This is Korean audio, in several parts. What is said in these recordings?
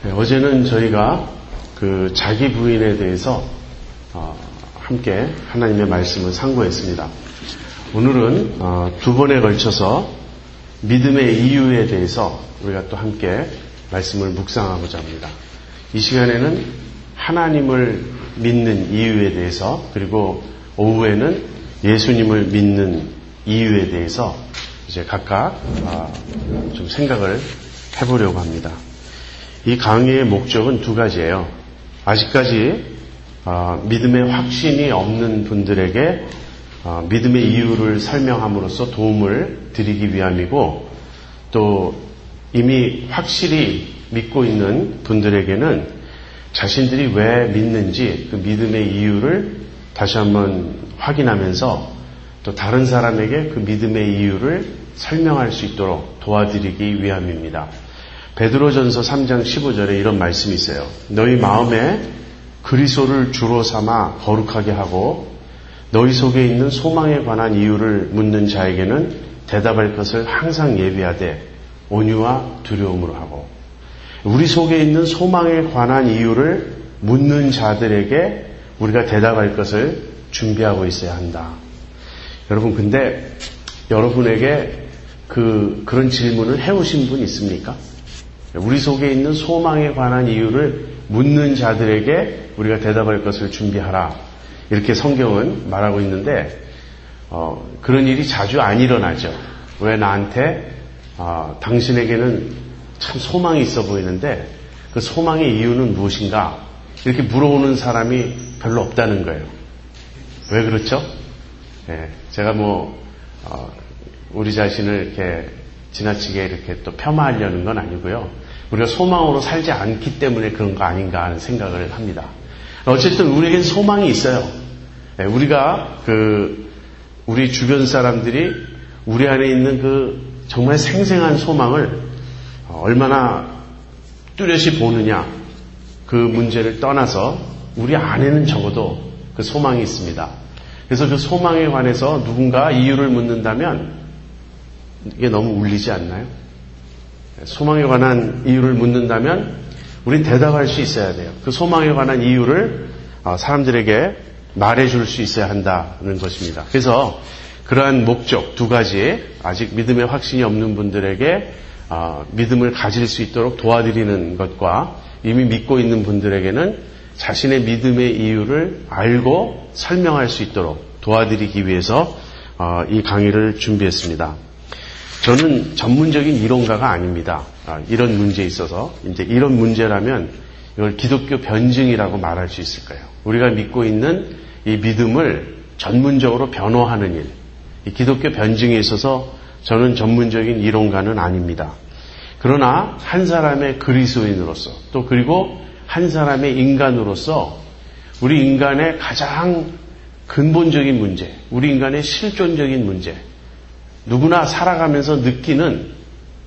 네, 어제는 저희가 그 자기 부인에 대해서 함께 하나님의 말씀을 상고했습니다. 오늘은 두 번에 걸쳐서 믿음의 이유에 대해서 우리가 또 함께 말씀을 묵상하고자 합니다. 이 시간에는 하나님을 믿는 이유에 대해서, 그리고 오후에는 예수님을 믿는 이유에 대해서 이제 각각 좀 생각을 해보려고 합니다. 이 강의의 목적은 두 가지예요. 아직까지 믿음의 확신이 없는 분들에게 믿음의 이유를 설명함으로써 도움을 드리기 위함이고, 또 이미 확실히 믿고 있는 분들에게는 자신들이 왜 믿는지 그 믿음의 이유를 다시 한번 확인하면서 또 다른 사람에게 그 믿음의 이유를 설명할 수 있도록 도와드리기 위함입니다. 베드로전서 3장 15절에 이런 말씀이 있어요. 너희 마음에 그리스도를 주로 삼아 거룩하게 하고 너희 속에 있는 소망에 관한 이유를 묻는 자에게는 대답할 것을 항상 예비하되 온유와 두려움으로 하고, 우리 속에 있는 소망에 관한 이유를 묻는 자들에게 우리가 대답할 것을 준비하고 있어야 한다. 여러분, 근데 여러분에게 그런 질문을 해오신 분 있습니까? 우리 속에 있는 소망에 관한 이유를 묻는 자들에게 우리가 대답할 것을 준비하라. 이렇게 성경은 말하고 있는데 그런 일이 자주 안 일어나죠. 왜 나한테 당신에게는 참 소망이 있어 보이는데 그 소망의 이유는 무엇인가? 이렇게 물어보는 사람이 별로 없다는 거예요. 왜 그렇죠? 네, 제가 우리 자신을 이렇게 지나치게 이렇게 또 폄하하려는 건 아니고요. 우리가 소망으로 살지 않기 때문에 그런 거 아닌가 하는 생각을 합니다. 어쨌든 우리에겐 소망이 있어요. 네, 우리가 우리 주변 사람들이 우리 안에 있는 정말 생생한 소망을 얼마나 뚜렷이 보느냐, 그 문제를 떠나서 우리 안에는 적어도 그 소망이 있습니다. 그래서 그 소망에 관해서 누군가 이유를 묻는다면 이게 너무 울리지 않나요? 소망에 관한 이유를 묻는다면 우린 대답할 수 있어야 돼요. 그 소망에 관한 이유를 사람들에게 말해줄 수 있어야 한다는 것입니다. 그래서 그러한 목적 두 가지, 아직 믿음의 확신이 없는 분들에게 믿음을 가질 수 있도록 도와드리는 것과 이미 믿고 있는 분들에게는 자신의 믿음의 이유를 알고 설명할 수 있도록 도와드리기 위해서 이 강의를 준비했습니다. 저는 전문적인 이론가가 아닙니다. 이런 문제에 있어서 이제 이런 문제라면 이걸 기독교 변증이라고 말할 수 있을 거예요. 우리가 믿고 있는 이 믿음을 전문적으로 변호하는 일, 이 기독교 변증에 있어서 저는 전문적인 이론가는 아닙니다. 그러나 한 사람의 그리스도인으로서 또 그리고 한 사람의 인간으로서 우리 인간의 가장 근본적인 문제, 우리 인간의 실존적인 문제, 누구나 살아가면서 느끼는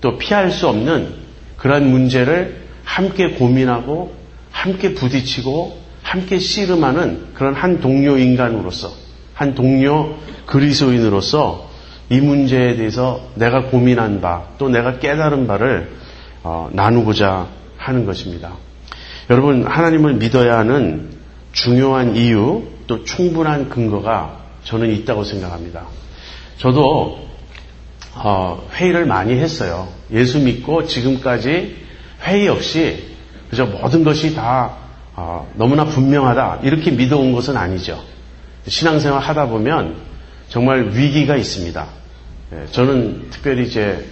또 피할 수 없는 그러한 문제를 함께 고민하고 함께 부딪히고 함께 씨름하는 그런 한 동료 인간으로서, 한 동료 그리스도인으로서 이 문제에 대해서 내가 고민한 바, 또 내가 깨달은 바를 나누고자 하는 것입니다. 여러분, 하나님을 믿어야 하는 중요한 이유, 또 충분한 근거가 저는 있다고 생각합니다. 저도 회의를 많이 했어요. 예수 믿고 지금까지 회의 없이 그저 모든 것이 다 너무나 분명하다, 이렇게 믿어온 것은 아니죠. 신앙생활 하다 보면 정말 위기가 있습니다. 저는 특별히 이제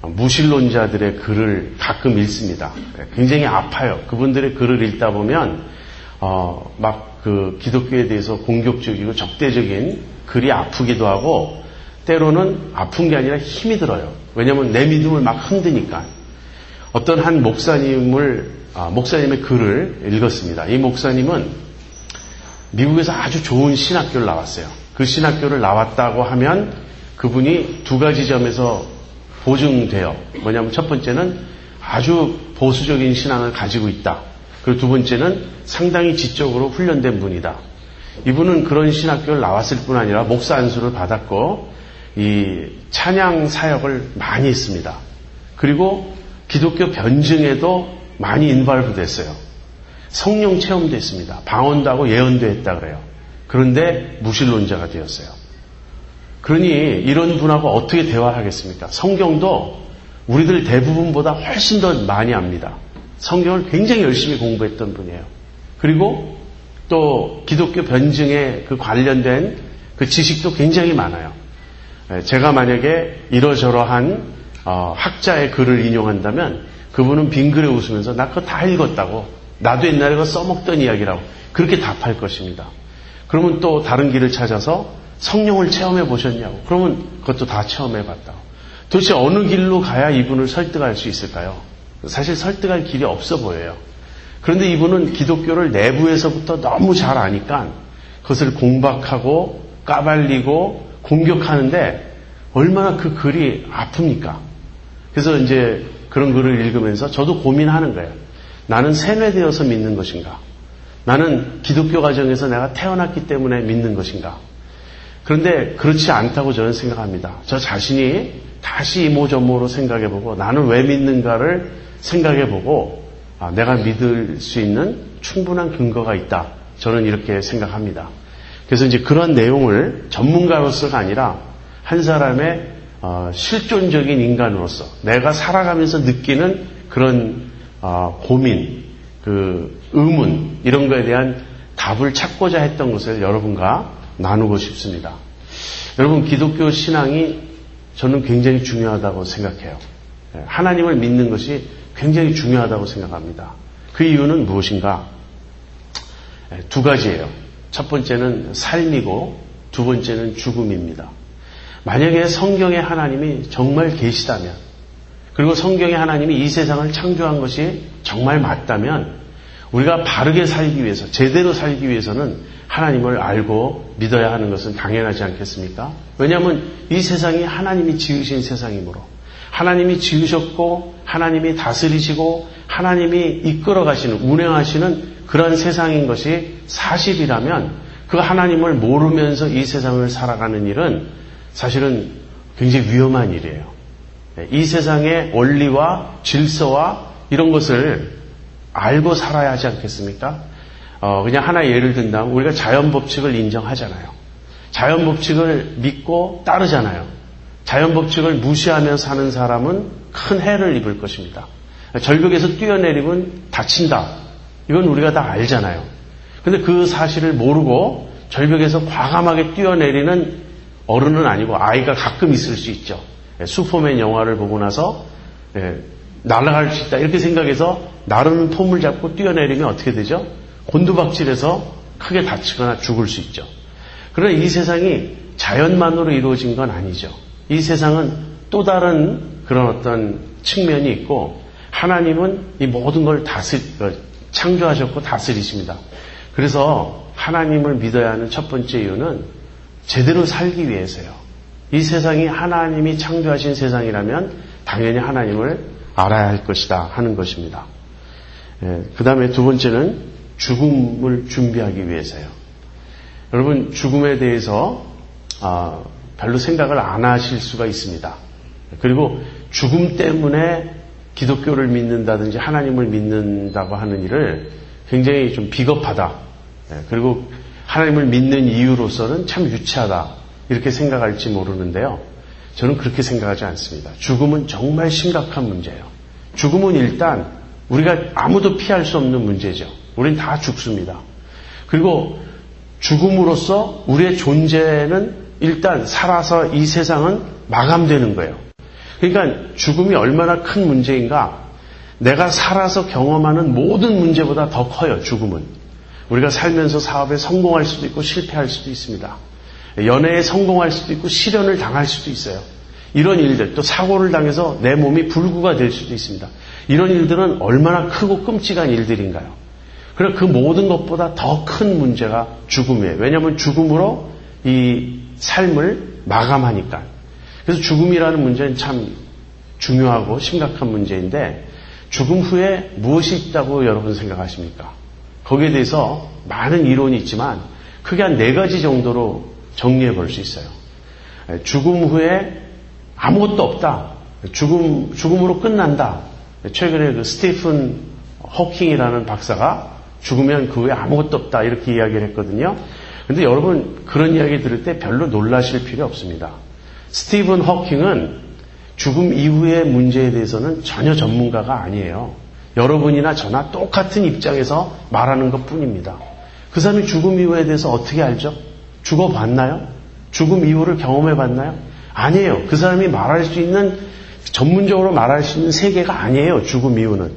무신론자들의 글을 가끔 읽습니다. 굉장히 아파요. 그분들의 글을 읽다 보면 기독교에 대해서 공격적이고 적대적인 글이 아프기도 하고, 때로는 아픈 게 아니라 힘이 들어요. 왜냐하면 내 믿음을 막 흔드니까. 어떤 한 목사님의 글을 읽었습니다. 이 목사님은 미국에서 아주 좋은 신학교를 나왔어요. 그 신학교를 나왔다고 하면 그분이 두 가지 점에서 보증돼요. 뭐냐면 첫 번째는 아주 보수적인 신앙을 가지고 있다. 그리고 두 번째는 상당히 지적으로 훈련된 분이다. 이분은 그런 신학교를 나왔을 뿐 아니라 목사 안수를 받았고 이 찬양 사역을 많이 했습니다. 그리고 기독교 변증에도 많이 인발브 됐어요. 성령 체험도 했습니다. 방언도 하고 예언도 했다 그래요. 그런데 무신론자가 되었어요. 그러니 이런 분하고 어떻게 대화하겠습니까? 성경도 우리들 대부분보다 훨씬 더 많이 압니다. 성경을 굉장히 열심히 공부했던 분이에요. 그리고 또 기독교 변증에 그 관련된 그 지식도 굉장히 많아요. 제가 만약에 이러저러한 학자의 글을 인용한다면 그분은 빙그레 웃으면서 나 그거 다 읽었다고, 나도 옛날에 그거 써먹던 이야기라고 그렇게 답할 것입니다. 그러면 또 다른 길을 찾아서 성령을 체험해 보셨냐고, 그러면 그것도 다 체험해 봤다고. 도대체 어느 길로 가야 이분을 설득할 수 있을까요? 사실 설득할 길이 없어 보여요. 그런데 이분은 기독교를 내부에서부터 너무 잘 아니까 그것을 공박하고 까발리고 공격하는데 얼마나 그 글이 아픕니까? 그래서 이제 그런 글을 읽으면서 저도 고민하는 거예요. 나는 세뇌되어서 믿는 것인가? 나는 기독교 가정에서 내가 태어났기 때문에 믿는 것인가? 그런데 그렇지 않다고 저는 생각합니다. 저 자신이 다시 이모저모로 생각해보고 나는 왜 믿는가를 생각해보고 내가 믿을 수 있는 충분한 근거가 있다. 저는 이렇게 생각합니다. 그래서 이제 그런 내용을 전문가로서가 아니라 한 사람의 실존적인 인간으로서 내가 살아가면서 느끼는 그런 고민, 그 의문 이런 거에 대한 답을 찾고자 했던 것을 여러분과 나누고 싶습니다. 여러분, 기독교 신앙이 저는 굉장히 중요하다고 생각해요. 하나님을 믿는 것이 굉장히 중요하다고 생각합니다. 그 이유는 무엇인가? 두 가지예요. 첫 번째는 삶이고 두 번째는 죽음입니다. 만약에 성경의 하나님이 정말 계시다면, 그리고 성경의 하나님이 이 세상을 창조한 것이 정말 맞다면 우리가 바르게 살기 위해서, 제대로 살기 위해서는 하나님을 알고 믿어야 하는 것은 당연하지 않겠습니까? 왜냐하면 이 세상이 하나님이 지으신 세상이므로, 하나님이 지으셨고 하나님이 다스리시고 하나님이 이끌어 가시는, 운행하시는 그런 세상인 것이 사실이라면 그 하나님을 모르면서 이 세상을 살아가는 일은 사실은 굉장히 위험한 일이에요. 이 세상의 원리와 질서와 이런 것을 알고 살아야 하지 않겠습니까? 그냥 하나 예를 든다면 우리가 자연 법칙을 인정하잖아요. 자연 법칙을 믿고 따르잖아요. 자연 법칙을 무시하며 사는 사람은 큰 해를 입을 것입니다. 절벽에서 뛰어내리면 다친다. 이건 우리가 다 알잖아요. 그런데 그 사실을 모르고 절벽에서 과감하게 뛰어내리는 어른은 아니고 아이가 가끔 있을 수 있죠. 슈퍼맨 영화를 보고 나서 날아갈 수 있다 이렇게 생각해서 나르는 폼을 잡고 뛰어내리면 어떻게 되죠? 곤두박질해서 크게 다치거나 죽을 수 있죠. 그러나 이 세상이 자연만으로 이루어진 건 아니죠. 이 세상은 또 다른 그런 어떤 측면이 있고 하나님은 이 모든 걸 창조하셨고 다스리십니다. 그래서 하나님을 믿어야 하는 첫 번째 이유는 제대로 살기 위해서요. 이 세상이 하나님이 창조하신 세상이라면 당연히 하나님을 알아야 할 것이다 하는 것입니다. 그 다음에 두 번째는 죽음을 준비하기 위해서요. 여러분, 죽음에 대해서 별로 생각을 안 하실 수가 있습니다. 그리고 죽음 때문에 기독교를 믿는다든지 하나님을 믿는다고 하는 일을 굉장히 좀 비겁하다. 그리고 하나님을 믿는 이유로서는 참 유치하다. 이렇게 생각할지 모르는데요. 저는 그렇게 생각하지 않습니다. 죽음은 정말 심각한 문제예요. 죽음은 일단 우리가 아무도 피할 수 없는 문제죠. 우린 다 죽습니다. 그리고 죽음으로써 우리의 존재는 일단 살아서 이 세상은 마감되는 거예요. 그러니까 죽음이 얼마나 큰 문제인가? 내가 살아서 경험하는 모든 문제보다 더 커요, 죽음은. 우리가 살면서 사업에 성공할 수도 있고 실패할 수도 있습니다. 연애에 성공할 수도 있고 실현을 당할 수도 있어요. 이런 일들, 또 사고를 당해서 내 몸이 불구가 될 수도 있습니다. 이런 일들은 얼마나 크고 끔찍한 일들인가요? 그러나 그 모든 것보다 더 큰 문제가 죽음이에요. 왜냐하면 죽음으로 이 삶을 마감하니까. 그래서 죽음이라는 문제는 참 중요하고 심각한 문제인데, 죽음 후에 무엇이 있다고 여러분 생각하십니까? 거기에 대해서 많은 이론이 있지만 크게 한 4가지 정도로 정리해 볼 수 있어요. 죽음 후에 아무것도 없다. 죽음으로 끝난다. 최근에 그 스티픈 호킹이라는 박사가 죽으면 그 후에 아무것도 없다 이렇게 이야기를 했거든요. 근데 여러분 그런 이야기 들을 때 별로 놀라실 필요 없습니다. 스티븐 호킹은 죽음 이후의 문제에 대해서는 전혀 전문가가 아니에요. 여러분이나 저나 똑같은 입장에서 말하는 것뿐입니다. 그 사람이 죽음 이후에 대해서 어떻게 알죠? 죽어봤나요? 죽음 이후를 경험해봤나요? 아니에요. 그 사람이 말할 수 있는, 전문적으로 말할 수 있는 세계가 아니에요. 죽음 이후는.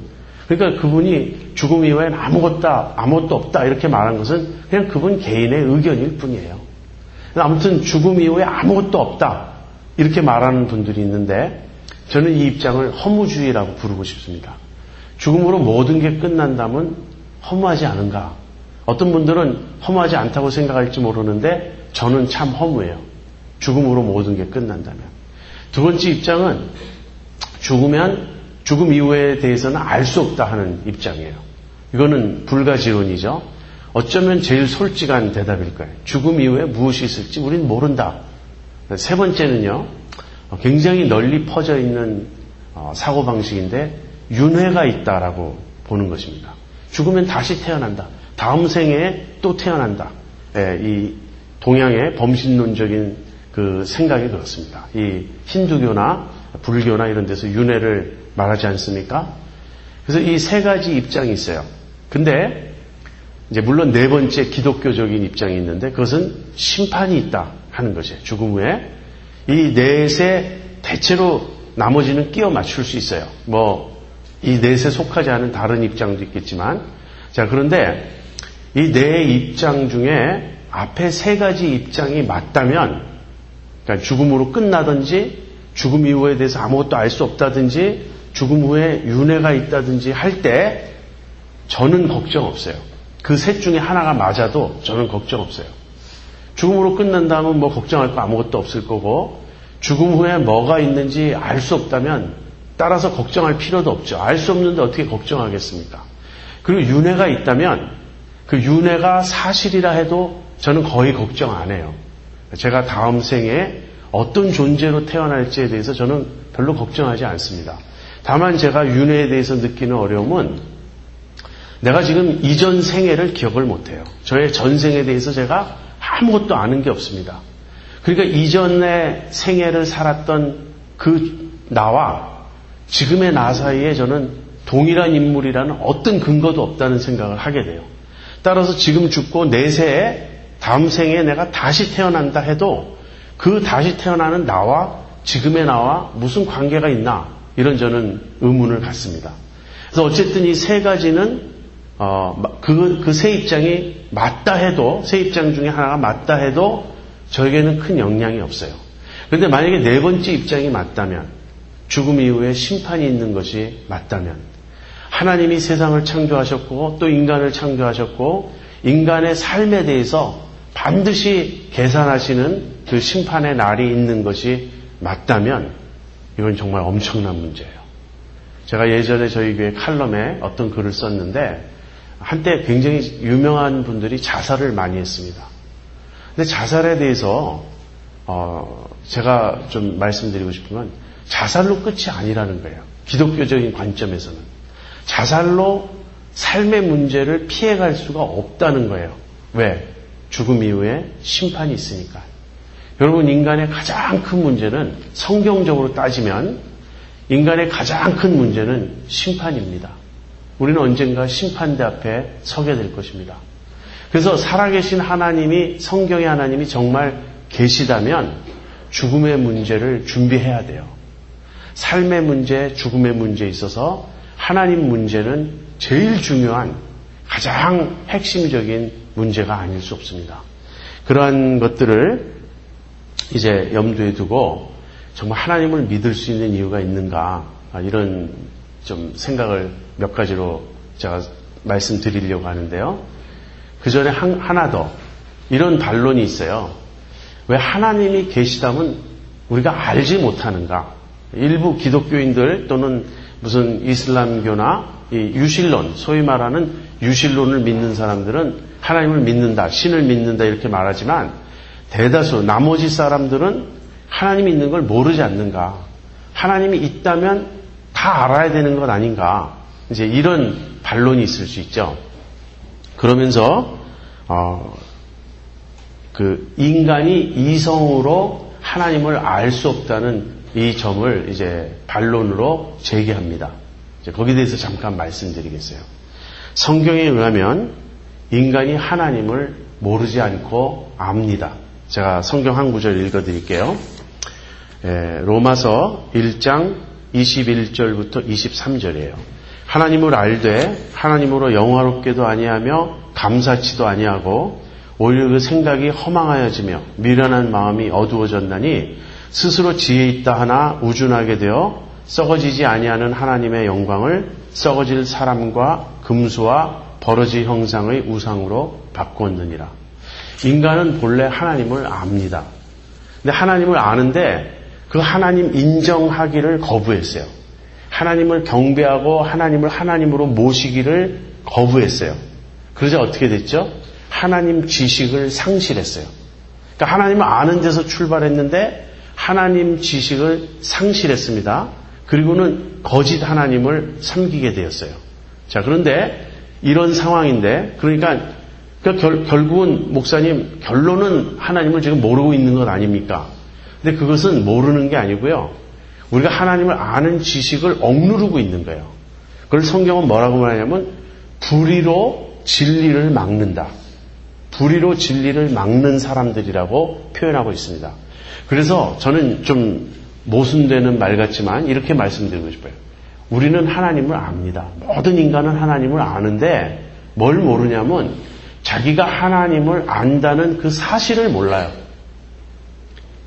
그러니까 그분이 죽음 이후에는 아무것도 없다 이렇게 말한 것은 그냥 그분 개인의 의견일 뿐이에요. 아무튼 죽음 이후에 아무것도 없다 이렇게 말하는 분들이 있는데 저는 이 입장을 허무주의라고 부르고 싶습니다. 죽음으로 모든 게 끝난다면 허무하지 않은가? 어떤 분들은 허무하지 않다고 생각할지 모르는데 저는 참 허무해요. 죽음으로 모든 게 끝난다면. 두 번째 입장은 죽음 이후에 대해서는 알 수 없다 하는 입장이에요. 이거는 불가지론이죠. 어쩌면 제일 솔직한 대답일 거예요. 죽음 이후에 무엇이 있을지 우린 모른다. 세 번째는요. 굉장히 널리 퍼져 있는 사고방식인데 윤회가 있다라고 보는 것입니다. 죽으면 다시 태어난다. 다음 생에 또 태어난다. 이 동양의 범신론적인 그 생각이 그렇습니다. 이 힌두교나 불교나 이런 데서 윤회를 말하지 않습니까? 그래서 이 세 가지 입장이 있어요. 근데 이제 물론 네 번째 기독교적인 입장이 있는데 그것은 심판이 있다 하는 것이에요. 죽음 후에 이 넷에 대체로 나머지는 끼워 맞출 수 있어요. 이 넷에 속하지 않은 다른 입장도 있겠지만 자 그런데 이 네 입장 중에 앞에 세 가지 입장이 맞다면 그러니까 죽음으로 끝나든지 죽음 이후에 대해서 아무것도 알 수 없다든지 죽음 후에 윤회가 있다든지 할 때 저는 걱정 없어요. 그 셋 중에 하나가 맞아도 저는 걱정 없어요. 죽음으로 끝난다면 걱정할 거 아무것도 없을 거고 죽음 후에 뭐가 있는지 알 수 없다면 따라서 걱정할 필요도 없죠. 알 수 없는데 어떻게 걱정하겠습니까? 그리고 윤회가 있다면 그 윤회가 사실이라 해도 저는 거의 걱정 안 해요. 제가 다음 생에 어떤 존재로 태어날지에 대해서 저는 별로 걱정하지 않습니다. 다만 제가 윤회에 대해서 느끼는 어려움은 내가 지금 이전 생애를 기억을 못해요. 저의 전생에 대해서 제가 아무것도 아는 게 없습니다. 그러니까 이전의 생애를 살았던 그 나와 지금의 나 사이에 저는 동일한 인물이라는 어떤 근거도 없다는 생각을 하게 돼요. 따라서 지금 죽고 내세에 다음 생에 내가 다시 태어난다 해도 그 다시 태어나는 나와 지금의 나와 무슨 관계가 있나 이런 저는 의문을 갖습니다. 그래서 어쨌든 이 세 가지는 그 세 입장이 맞다 해도 세 입장 중에 하나가 맞다 해도 저에게는 큰 영향이 없어요. 그런데 만약에 네 번째 입장이 맞다면 죽음 이후에 심판이 있는 것이 맞다면 하나님이 세상을 창조하셨고 또 인간을 창조하셨고 인간의 삶에 대해서 반드시 계산하시는 그 심판의 날이 있는 것이 맞다면 이건 정말 엄청난 문제예요. 제가 예전에 저희 교회 칼럼에 어떤 글을 썼는데 한때 굉장히 유명한 분들이 자살을 많이 했습니다. 근데 자살에 대해서 제가 좀 말씀드리고 싶은 건 자살로 끝이 아니라는 거예요. 기독교적인 관점에서는. 자살로 삶의 문제를 피해갈 수가 없다는 거예요. 왜? 죽음 이후에 심판이 있으니까. 여러분 인간의 가장 큰 문제는 성경적으로 따지면 인간의 가장 큰 문제는 심판입니다. 우리는 언젠가 심판대 앞에 서게 될 것입니다. 그래서 살아계신 하나님이 성경의 하나님이 정말 계시다면 죽음의 문제를 준비해야 돼요. 삶의 문제, 죽음의 문제에 있어서 하나님 문제는 제일 중요한 가장 핵심적인 문제가 아닐 수 없습니다. 그러한 것들을 이제 염두에 두고 정말 하나님을 믿을 수 있는 이유가 있는가 이런 좀 생각을 몇 가지로 제가 말씀드리려고 하는데요. 그 전에 하나 더 이런 반론이 있어요. 왜 하나님이 계시다면 우리가 알지 못하는가? 일부 기독교인들 또는 무슨 이슬람교나 이 유실론, 소위 말하는 유실론을 믿는 사람들은 하나님을 믿는다, 신을 믿는다 이렇게 말하지만 대다수 나머지 사람들은 하나님이 있는 걸 모르지 않는가? 하나님이 있다면 다 알아야 되는 것 아닌가? 이제 이런 반론이 있을 수 있죠. 그러면서 그 인간이 이성으로 하나님을 알 수 없다는 이 점을 이제 반론으로 제기합니다. 이제 거기에 대해서 잠깐 말씀드리겠어요. 성경에 의하면 인간이 하나님을 모르지 않고 압니다. 제가 성경 한 구절 읽어드릴게요. 로마서 1장 21절부터 23절이에요. 하나님을 알되 하나님으로 영화롭게도 아니하며 감사치도 아니하고 오히려 그 생각이 허망하여지며 미련한 마음이 어두워졌나니 스스로 지혜 있다 하나 우준하게 되어 썩어지지 아니하는 하나님의 영광을 썩어질 사람과 금수와 버러지 형상의 우상으로 바꾸었느니라. 인간은 본래 하나님을 압니다. 근데 하나님을 아는데 그 하나님 인정하기를 거부했어요. 하나님을 경배하고 하나님을 하나님으로 모시기를 거부했어요. 그러자 어떻게 됐죠? 하나님 지식을 상실했어요. 그러니까 하나님을 아는 데서 출발했는데 하나님 지식을 상실했습니다. 그리고는 거짓 하나님을 섬기게 되었어요. 자, 그런데 이런 상황인데 그러니까 결국은 목사님 결론은 하나님을 지금 모르고 있는 것 아닙니까? 근데 그것은 모르는 게 아니고요. 우리가 하나님을 아는 지식을 억누르고 있는 거예요. 그걸 성경은 뭐라고 말하냐면 불의로 진리를 막는다. 불의로 진리를 막는 사람들이라고 표현하고 있습니다. 그래서 저는 좀 모순되는 말 같지만 이렇게 말씀드리고 싶어요. 우리는 하나님을 압니다. 모든 인간은 하나님을 아는데 뭘 모르냐면 자기가 하나님을 안다는 그 사실을 몰라요.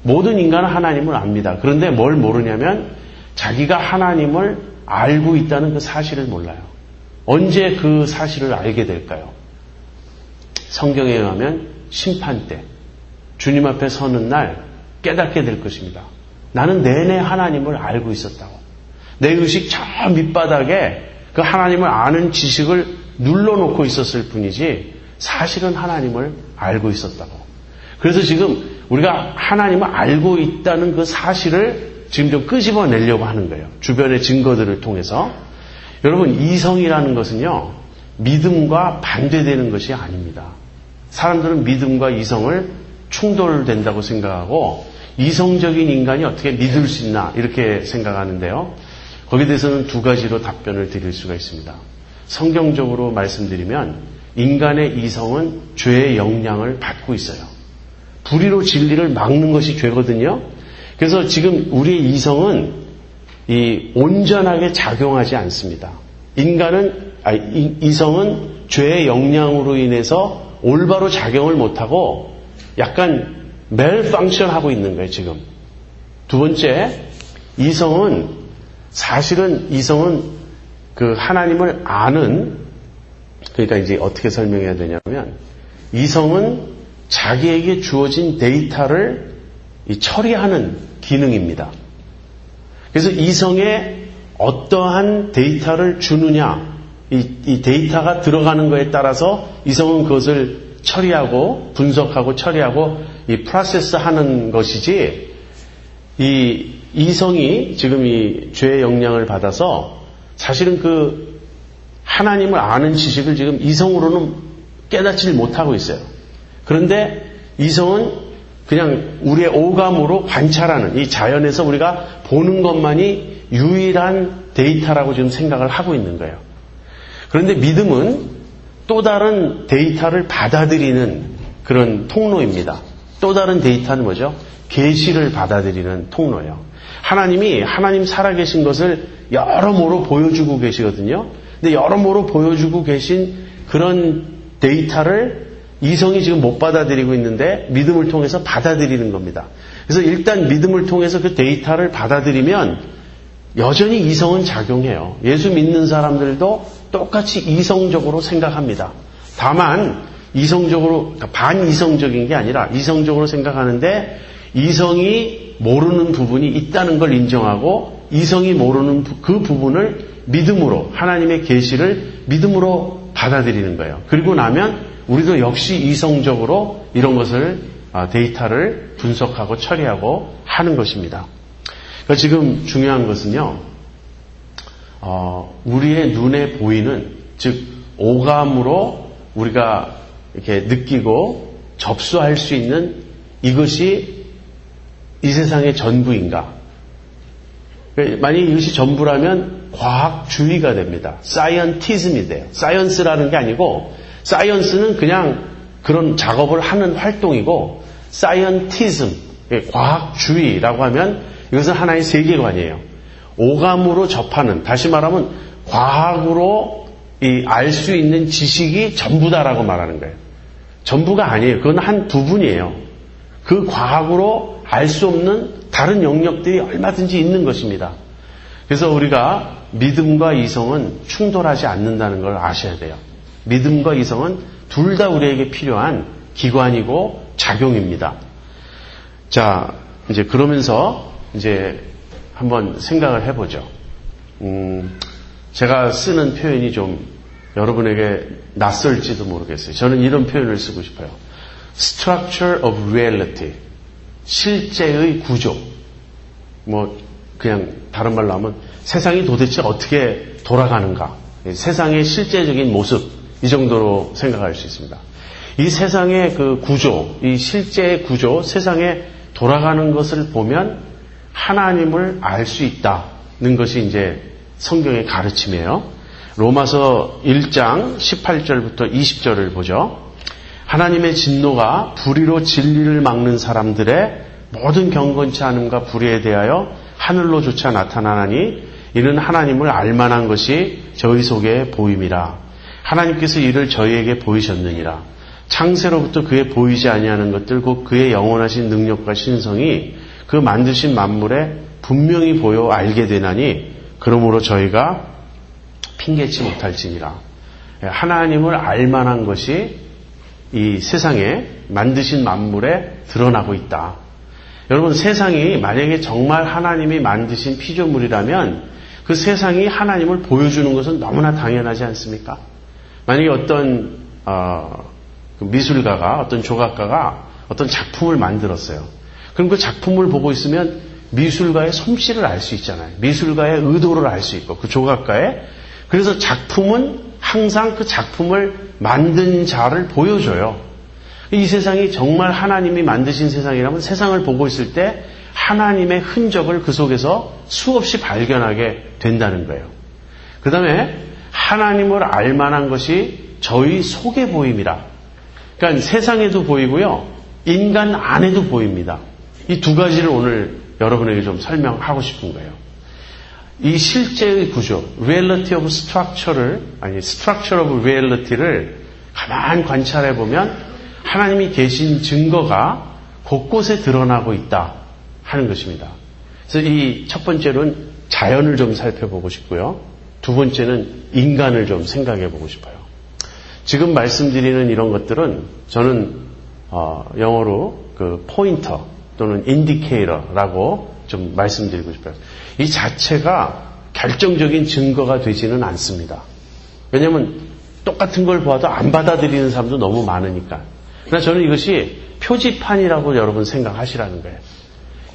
모든 인간은 하나님을 압니다. 그런데 뭘 모르냐면 자기가 하나님을 알고 있다는 그 사실을 몰라요. 언제 그 사실을 알게 될까요? 성경에 의하면 심판 때 주님 앞에 서는 날 깨닫게 될 것입니다. 나는 내내 하나님을 알고 있었다고. 내 의식 저 밑바닥에 그 하나님을 아는 지식을 눌러놓고 있었을 뿐이지 사실은 하나님을 알고 있었다고. 그래서 지금 우리가 하나님을 알고 있다는 그 사실을 지금 좀 끄집어내려고 하는 거예요. 주변의 증거들을 통해서. 여러분, 이성이라는 것은요, 믿음과 반대되는 것이 아닙니다. 사람들은 믿음과 이성을 충돌된다고 생각하고 이성적인 인간이 어떻게 믿을 수 있나 이렇게 생각하는데요. 거기에 대해서는 두 가지로 답변을 드릴 수가 있습니다. 성경적으로 말씀드리면 인간의 이성은 죄의 영향을 받고 있어요. 불의로 진리를 막는 것이 죄거든요. 그래서 지금 우리의 이성은 온전하게 작용하지 않습니다. 이성은 죄의 영향으로 인해서 올바로 작용을 못하고 약간 멜펑션하고 있는 거예요, 지금. 두 번째, 사실은 이성은 그 하나님을 아는, 그러니까 이제 어떻게 설명해야 되냐면, 이성은 자기에게 주어진 데이터를 처리하는 기능입니다. 그래서 이성에 어떠한 데이터를 주느냐, 이 데이터가 들어가는 거에 따라서 이성은 그것을 처리하고 분석하고 처리하고 이 프로세스 하는 것이지, 이 이성이 지금 이 죄의 영향을 받아서 사실은 그 하나님을 아는 지식을 지금 이성으로는 깨닫지 못하고 있어요. 그런데 이성은 그냥 우리의 오감으로 관찰하는, 이 자연에서 우리가 보는 것만이 유일한 데이터라고 지금 생각을 하고 있는 거예요. 그런데 믿음은 또 다른 데이터를 받아들이는 그런 통로입니다. 또 다른 데이터는 뭐죠? 계시를 받아들이는 통로예요. 하나님 살아계신 것을 여러모로 보여주고 계시거든요. 근데 여러모로 보여주고 계신 그런 데이터를 이성이 지금 못 받아들이고 있는데 믿음을 통해서 받아들이는 겁니다. 그래서 일단 믿음을 통해서 그 데이터를 받아들이면 여전히 이성은 작용해요. 예수 믿는 사람들도 똑같이 이성적으로 생각합니다. 다만 이성적으로, 반이성적인 게 아니라 이성적으로 생각하는데 이성이 모르는 부분이 있다는 걸 인정하고 이성이 모르는 그 부분을 믿음으로, 하나님의 계시를 믿음으로 받아들이는 거예요. 그리고 나면 우리도 역시 이성적으로 이런 것을, 데이터를 분석하고 처리하고 하는 것입니다. 그러니까 지금 중요한 것은요, 우리의 눈에 보이는 즉 오감으로 우리가 이렇게 느끼고 접수할 수 있는 이것이 이 세상의 전부인가? 만약 이것이 전부라면 과학주의가 됩니다. 사이언티즘이 돼요. 사이언스라는 게 아니고 사이언스는 그냥 그런 작업을 하는 활동이고 사이언티즘, 과학주의라고 하면 이것은 하나의 세계관이에요. 오감으로 접하는, 다시 말하면 과학으로 알 수 있는 지식이 전부다라고 말하는 거예요. 전부가 아니에요. 그건 한 부분이에요. 그 과학으로 알 수 없는 다른 영역들이 얼마든지 있는 것입니다. 그래서 우리가 믿음과 이성은 충돌하지 않는다는 걸 아셔야 돼요. 믿음과 이성은 둘 다 우리에게 필요한 기관이고 작용입니다. 자, 이제 그러면서 이제 한번 생각을 해보죠. 제가 쓰는 표현이 좀 여러분에게 낯설지도 모르겠어요. 저는 이런 표현을 쓰고 싶어요. Structure of reality. 실제의 구조. 뭐 그냥 다른 말로 하면 세상이 도대체 어떻게 돌아가는가. 세상의 실제적인 모습. 이 정도로 생각할 수 있습니다. 이 세상의 그 구조, 이 실제 구조, 세상에 돌아가는 것을 보면 하나님을 알 수 있다는 것이 이제 성경의 가르침이에요. 로마서 1장 18절부터 20절을 보죠. 하나님의 진노가 불의로 진리를 막는 사람들의 모든 경건치 않음과 불의에 대하여 하늘로조차 나타나나니 이는 하나님을 알만한 것이 저희 속에 보임이라. 하나님께서 이를 저희에게 보이셨느니라. 창세로부터 그의 보이지 아니하는 것들 곧 그의 영원하신 능력과 신성이 그 만드신 만물에 분명히 보여 알게 되나니 그러므로 저희가 핑계치 못할지니라. 하나님을 알만한 것이 이 세상에 만드신 만물에 드러나고 있다. 여러분, 세상이 만약에 정말 하나님이 만드신 피조물이라면 그 세상이 하나님을 보여주는 것은 너무나 당연하지 않습니까? 만약에 어떤 미술가가, 어떤 조각가가 어떤 작품을 만들었어요. 그럼 그 작품을 보고 있으면 미술가의 솜씨를 알 수 있잖아요. 미술가의 의도를 알 수 있고 그 조각가의. 그래서 작품은 항상 그 작품을 만든 자를 보여줘요. 이 세상이 정말 하나님이 만드신 세상이라면 세상을 보고 있을 때 하나님의 흔적을 그 속에서 수없이 발견하게 된다는 거예요. 그 다음에 하나님을 알 만한 것이 저희 속에 보임이라. 그러니까 세상에도 보이고요. 인간 안에도 보입니다. 이 두 가지를 오늘 여러분에게 좀 설명하고 싶은 거예요. 이 실제의 구조, reality of structure를, 아니, structure of reality를 가만히 관찰해 보면 하나님이 계신 증거가 곳곳에 드러나고 있다 하는 것입니다. 그래서 이 첫 번째로는 자연을 좀 살펴보고 싶고요. 두 번째는 인간을 좀 생각해 보고 싶어요. 지금 말씀드리는 이런 것들은 저는 영어로 그 포인터 또는 인디케이터라고 좀 말씀드리고 싶어요. 이 자체가 결정적인 증거가 되지는 않습니다. 왜냐하면 똑같은 걸 봐도 안 받아들이는 사람도 너무 많으니까. 그러나 저는 이것이 표지판이라고 여러분 생각하시라는 거예요.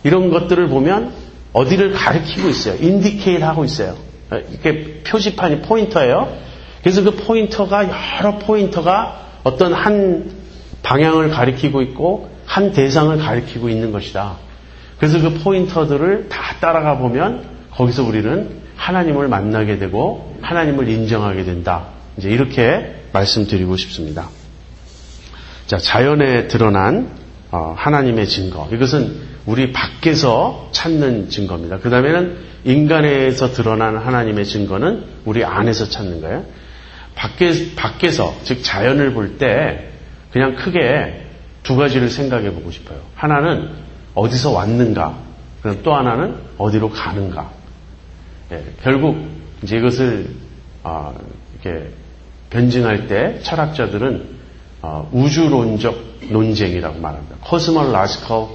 이런 것들을 보면 어디를 가리키고 있어요. 인디케이트 하고 있어요. 이렇게 표지판이 포인터예요. 그래서 그 포인터가 여러 포인터가 어떤 한 방향을 가리키고 있고 한 대상을 가리키고 있는 것이다. 그래서 그 포인터들을 다 따라가 보면 거기서 우리는 하나님을 만나게 되고 하나님을 인정하게 된다. 이제 이렇게 말씀드리고 싶습니다. 자, 자연에 드러난 하나님의 증거. 이것은 우리 밖에서 찾는 증거입니다. 그 다음에는 인간에서 드러난 하나님의 증거는 우리 안에서 찾는 거예요. 밖에서, 즉 자연을 볼 때 그냥 크게 두 가지를 생각해 보고 싶어요. 하나는 어디서 왔는가, 그럼 또 하나는 어디로 가는가. 예, 결국 이제 이것을 이렇게 변증할 때 철학자들은 우주론적 논쟁이라고 말합니다. Cosmological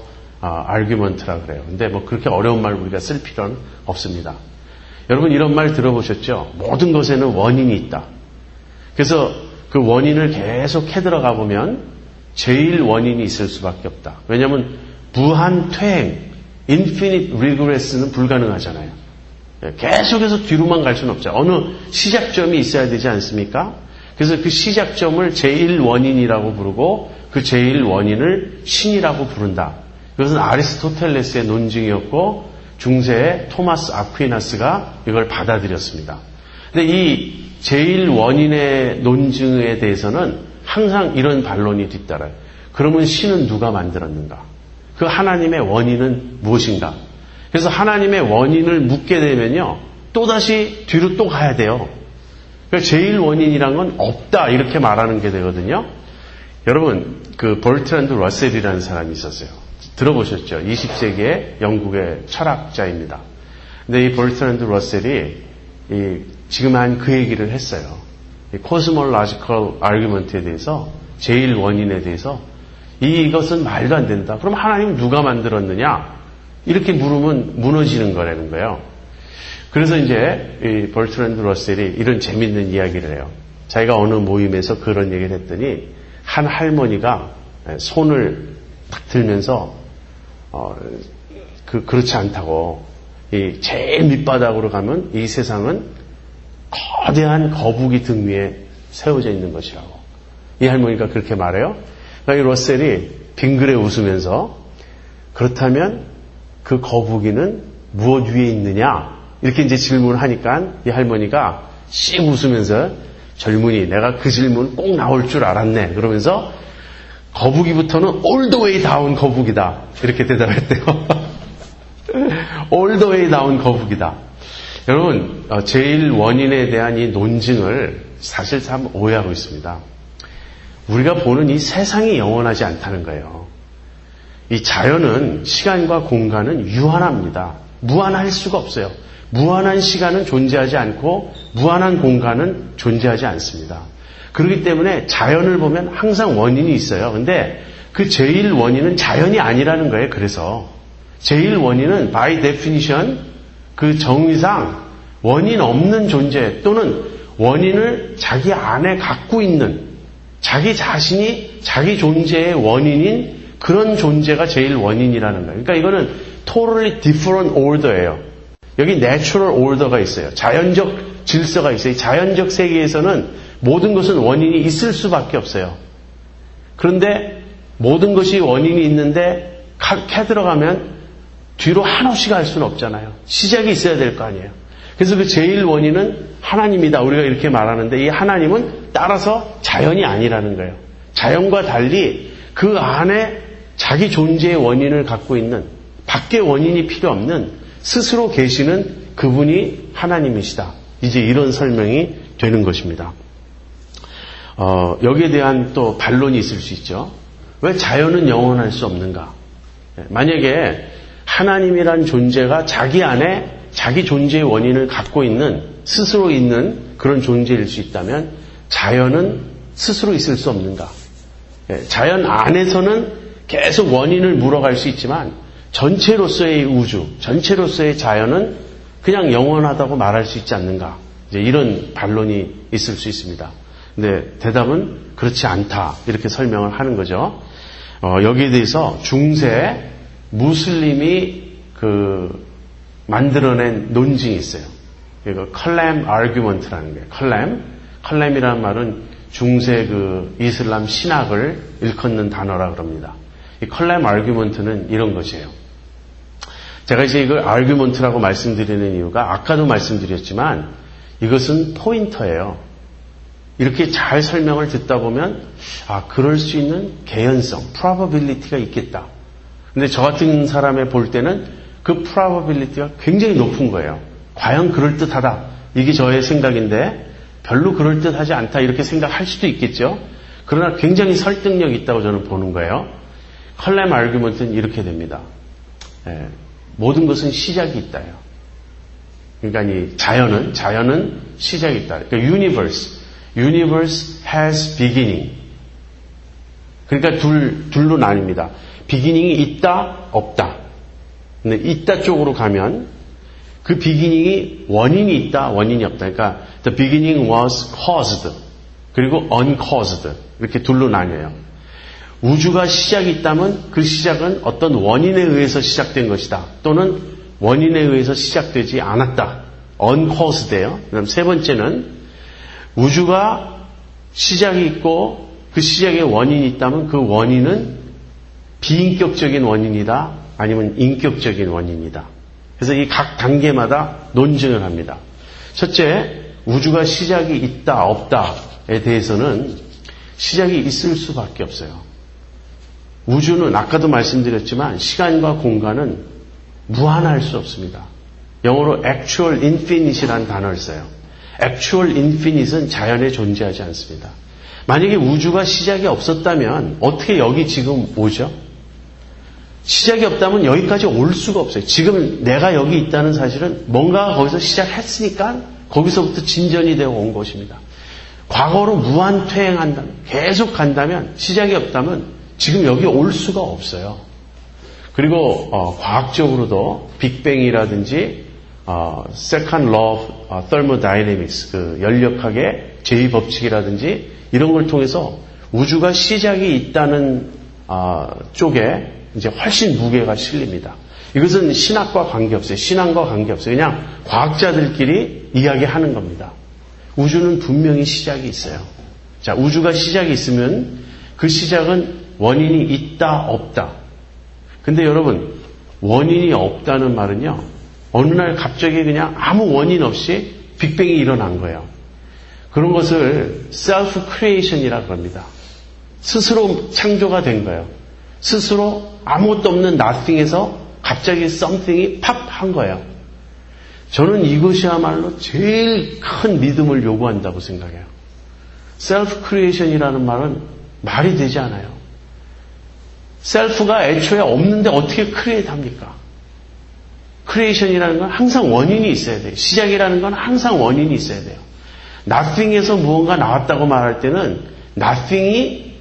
argument라고 그래요. 근데 뭐 그렇게 어려운 말 우리가 쓸 필요는 없습니다. 여러분 이런 말 들어보셨죠? 모든 것에는 원인이 있다. 그래서 그 원인을 계속 캐들어가 보면 제일 원인이 있을 수밖에 없다. 왜냐하면 무한 퇴행, infinite regress는 불가능하잖아요. 계속해서 뒤로만 갈 수는 없죠. 어느 시작점이 있어야 되지 않습니까? 그래서 그 시작점을 제1원인이라고 부르고 그 제1원인을 신이라고 부른다. 이것은 아리스토텔레스의 논증이었고 중세의 토마스 아퀴나스가 이걸 받아들였습니다. 근데 이 제1원인의 논증에 대해서는 항상 이런 반론이 뒤따라요. 그러면 신은 누가 만들었는가? 그 하나님의 원인은 무엇인가? 그래서 하나님의 원인을 묻게 되면요. 또다시 뒤로 또 가야 돼요. 그러니까 제1원인이란 건 없다 이렇게 말하는 게 되거든요. 여러분 그 버트란드 러셀이라는 사람이 있었어요. 들어보셨죠? 20세기의 영국의 철학자입니다. 근데 이 버트란드 러셀이 지금 한 그 얘기를 했어요. 코스몰로지컬 아규먼트에 대해서 제1원인에 대해서 이것은 말도 안 된다. 그럼 하나님 누가 만들었느냐? 이렇게 물으면 무너지는 거라는 거예요. 그래서 이제 이 버트란드 러셀이 이런 재밌는 이야기를 해요. 자기가 어느 모임에서 그런 얘기를 했더니 한 할머니가 손을 딱 들면서 그렇지 않다고 이 제일 밑바닥으로 가면 이 세상은 거대한 거북이 등 위에 세워져 있는 것이라고. 이 할머니가 그렇게 말해요. 그러니까 이 러셀이 빙그레 웃으면서 그렇다면 그 거북이는 무엇 위에 있느냐? 이렇게 이제 질문을 하니까 이 할머니가 씩 웃으면서 젊은이 내가 그 질문 꼭 나올 줄 알았네. 그러면서 거북이부터는 all the way down 거북이다. 이렇게 대답했대요. all the way down 거북이다. 여러분 제일 원인에 대한 이 논증을 사실 참 오해하고 있습니다. 우리가 보는 이 세상이 영원하지 않다는 거예요. 이 자연은 시간과 공간은 유한합니다. 무한할 수가 없어요. 무한한 시간은 존재하지 않고 무한한 공간은 존재하지 않습니다. 그렇기 때문에 자연을 보면 항상 원인이 있어요. 근데 그 제일 원인은 자연이 아니라는 거예요. 그래서 제일 원인은 by definition 그 정의상 원인 없는 존재 또는 원인을 자기 안에 갖고 있는 자기 자신이 자기 존재의 원인인 그런 존재가 제일 원인이라는 거예요. 그러니까 이거는 totally different order예요. 여기 natural order가 있어요. 자연적 질서가 있어요. 자연적 세계에서는 모든 것은 원인이 있을 수밖에 없어요. 그런데 모든 것이 원인이 있는데 캐들어가면 뒤로 한없이 갈 수는 없잖아요. 시작이 있어야 될 거 아니에요. 그래서 그 제일 원인은 하나님이다. 우리가 이렇게 말하는데 이 하나님은 따라서 자연이 아니라는 거예요. 자연과 달리 그 안에 자기 존재의 원인을 갖고 있는 밖에 원인이 필요 없는 스스로 계시는 그분이 하나님이시다. 이제 이런 설명이 되는 것입니다. 여기에 대한 또 반론이 있을 수 있죠. 왜 자연은 영원할 수 없는가? 만약에 하나님이란 존재가 자기 안에 자기 존재의 원인을 갖고 있는 스스로 있는 그런 존재일 수 있다면 자연은 스스로 있을 수 없는가? 자연 안에서는 계속 원인을 물어갈 수 있지만 전체로서의 우주, 전체로서의 자연은 그냥 영원하다고 말할 수 있지 않는가? 이제 이런 반론이 있을 수 있습니다. 근데 대답은 그렇지 않다. 이렇게 설명을 하는 거죠. 여기에 대해서 중세 무슬림이 만들어낸 논증이 있어요. 이거 컬렘 아규먼트라는 거예요. 컬렘이라는 말은 중세 이슬람 신학을 일컫는 단어라 그럽니다. 이 컬렘 아규먼트는 이런 것이에요. 제가 이제 이걸 아규먼트라고 말씀드리는 이유가 아까도 말씀드렸지만 이것은 포인터예요. 이렇게 잘 설명을 듣다 보면 그럴 수 있는 개연성, probability가 있겠다. 근데 저 같은 사람의 볼 때는 그 probability가 굉장히 높은 거예요. 과연 그럴듯하다. 이게 저의 생각인데 별로 그럴듯하지 않다 이렇게 생각할 수도 있겠죠. 그러나 굉장히 설득력이 있다고 저는 보는 거예요. 컬렘 아규먼트는 이렇게 됩니다. 모든 것은 시작이 있다요. 그러니까 이 자연은 시작이 있다. 그러니까 universe has beginning. 그러니까 둘로 나뉩니다. beginning이 있다, 없다. 근데 있다 쪽으로 가면 그 beginning이 원인이 있다, 원인이 없다. 그러니까 the beginning was caused. 그리고 uncaused. 이렇게 둘로 나뉘어요. 우주가 시작이 있다면 그 시작은 어떤 원인에 의해서 시작된 것이다. 또는 원인에 의해서 시작되지 않았다. uncaused예요. 그다음 세 번째는 우주가 시작이 있고 그 시작의 원인이 있다면 그 원인은 비인격적인 원인이다 아니면 인격적인 원인이다. 그래서 이 각 단계마다 논증을 합니다. 첫째, 우주가 시작이 있다 없다에 대해서는 시작이 있을 수밖에 없어요. 우주는 아까도 말씀드렸지만 시간과 공간은 무한할 수 없습니다. 영어로 actual infinite이라는 단어를 써요. actual infinite은 자연에 존재하지 않습니다. 만약에 우주가 시작이 없었다면 어떻게 여기 지금 오죠? 시작이 없다면 여기까지 올 수가 없어요. 지금 내가 여기 있다는 사실은 뭔가가 거기서 시작했으니까 거기서부터 진전이 되어 온 것입니다. 과거로 무한퇴행한다면, 계속 간다면, 시작이 없다면 지금 여기 올 수가 없어요. 그리고 과학적으로도 빅뱅이라든지 Second Law of Thermodynamics, 그 연력학의 제2법칙이라든지 이런 걸 통해서 우주가 시작이 있다는 쪽에 이제 훨씬 무게가 실립니다. 이것은 신학과 관계없어요. 신앙과 관계없어요. 그냥 과학자들끼리 이야기하는 겁니다. 우주는 분명히 시작이 있어요. 자, 우주가 시작이 있으면 그 시작은 원인이 있다, 없다. 근데 여러분, 원인이 없다는 말은요, 어느 날 갑자기 그냥 아무 원인 없이 빅뱅이 일어난 거예요. 그런 것을 self-creation이라고 합니다. 스스로 창조가 된 거예요. 스스로 아무것도 없는 nothing에서 갑자기 something이 팝 한 거예요. 저는 이것이야말로 제일 큰 믿음을 요구한다고 생각해요. self-creation이라는 말은 말이 되지 않아요. 셀프가 애초에 없는데 어떻게 크리에이트 합니까? 크리에이션이라는 건 항상 원인이 있어야 돼요. 시작이라는 건 항상 원인이 있어야 돼요. nothing에서 무언가 나왔다고 말할 때는 nothing이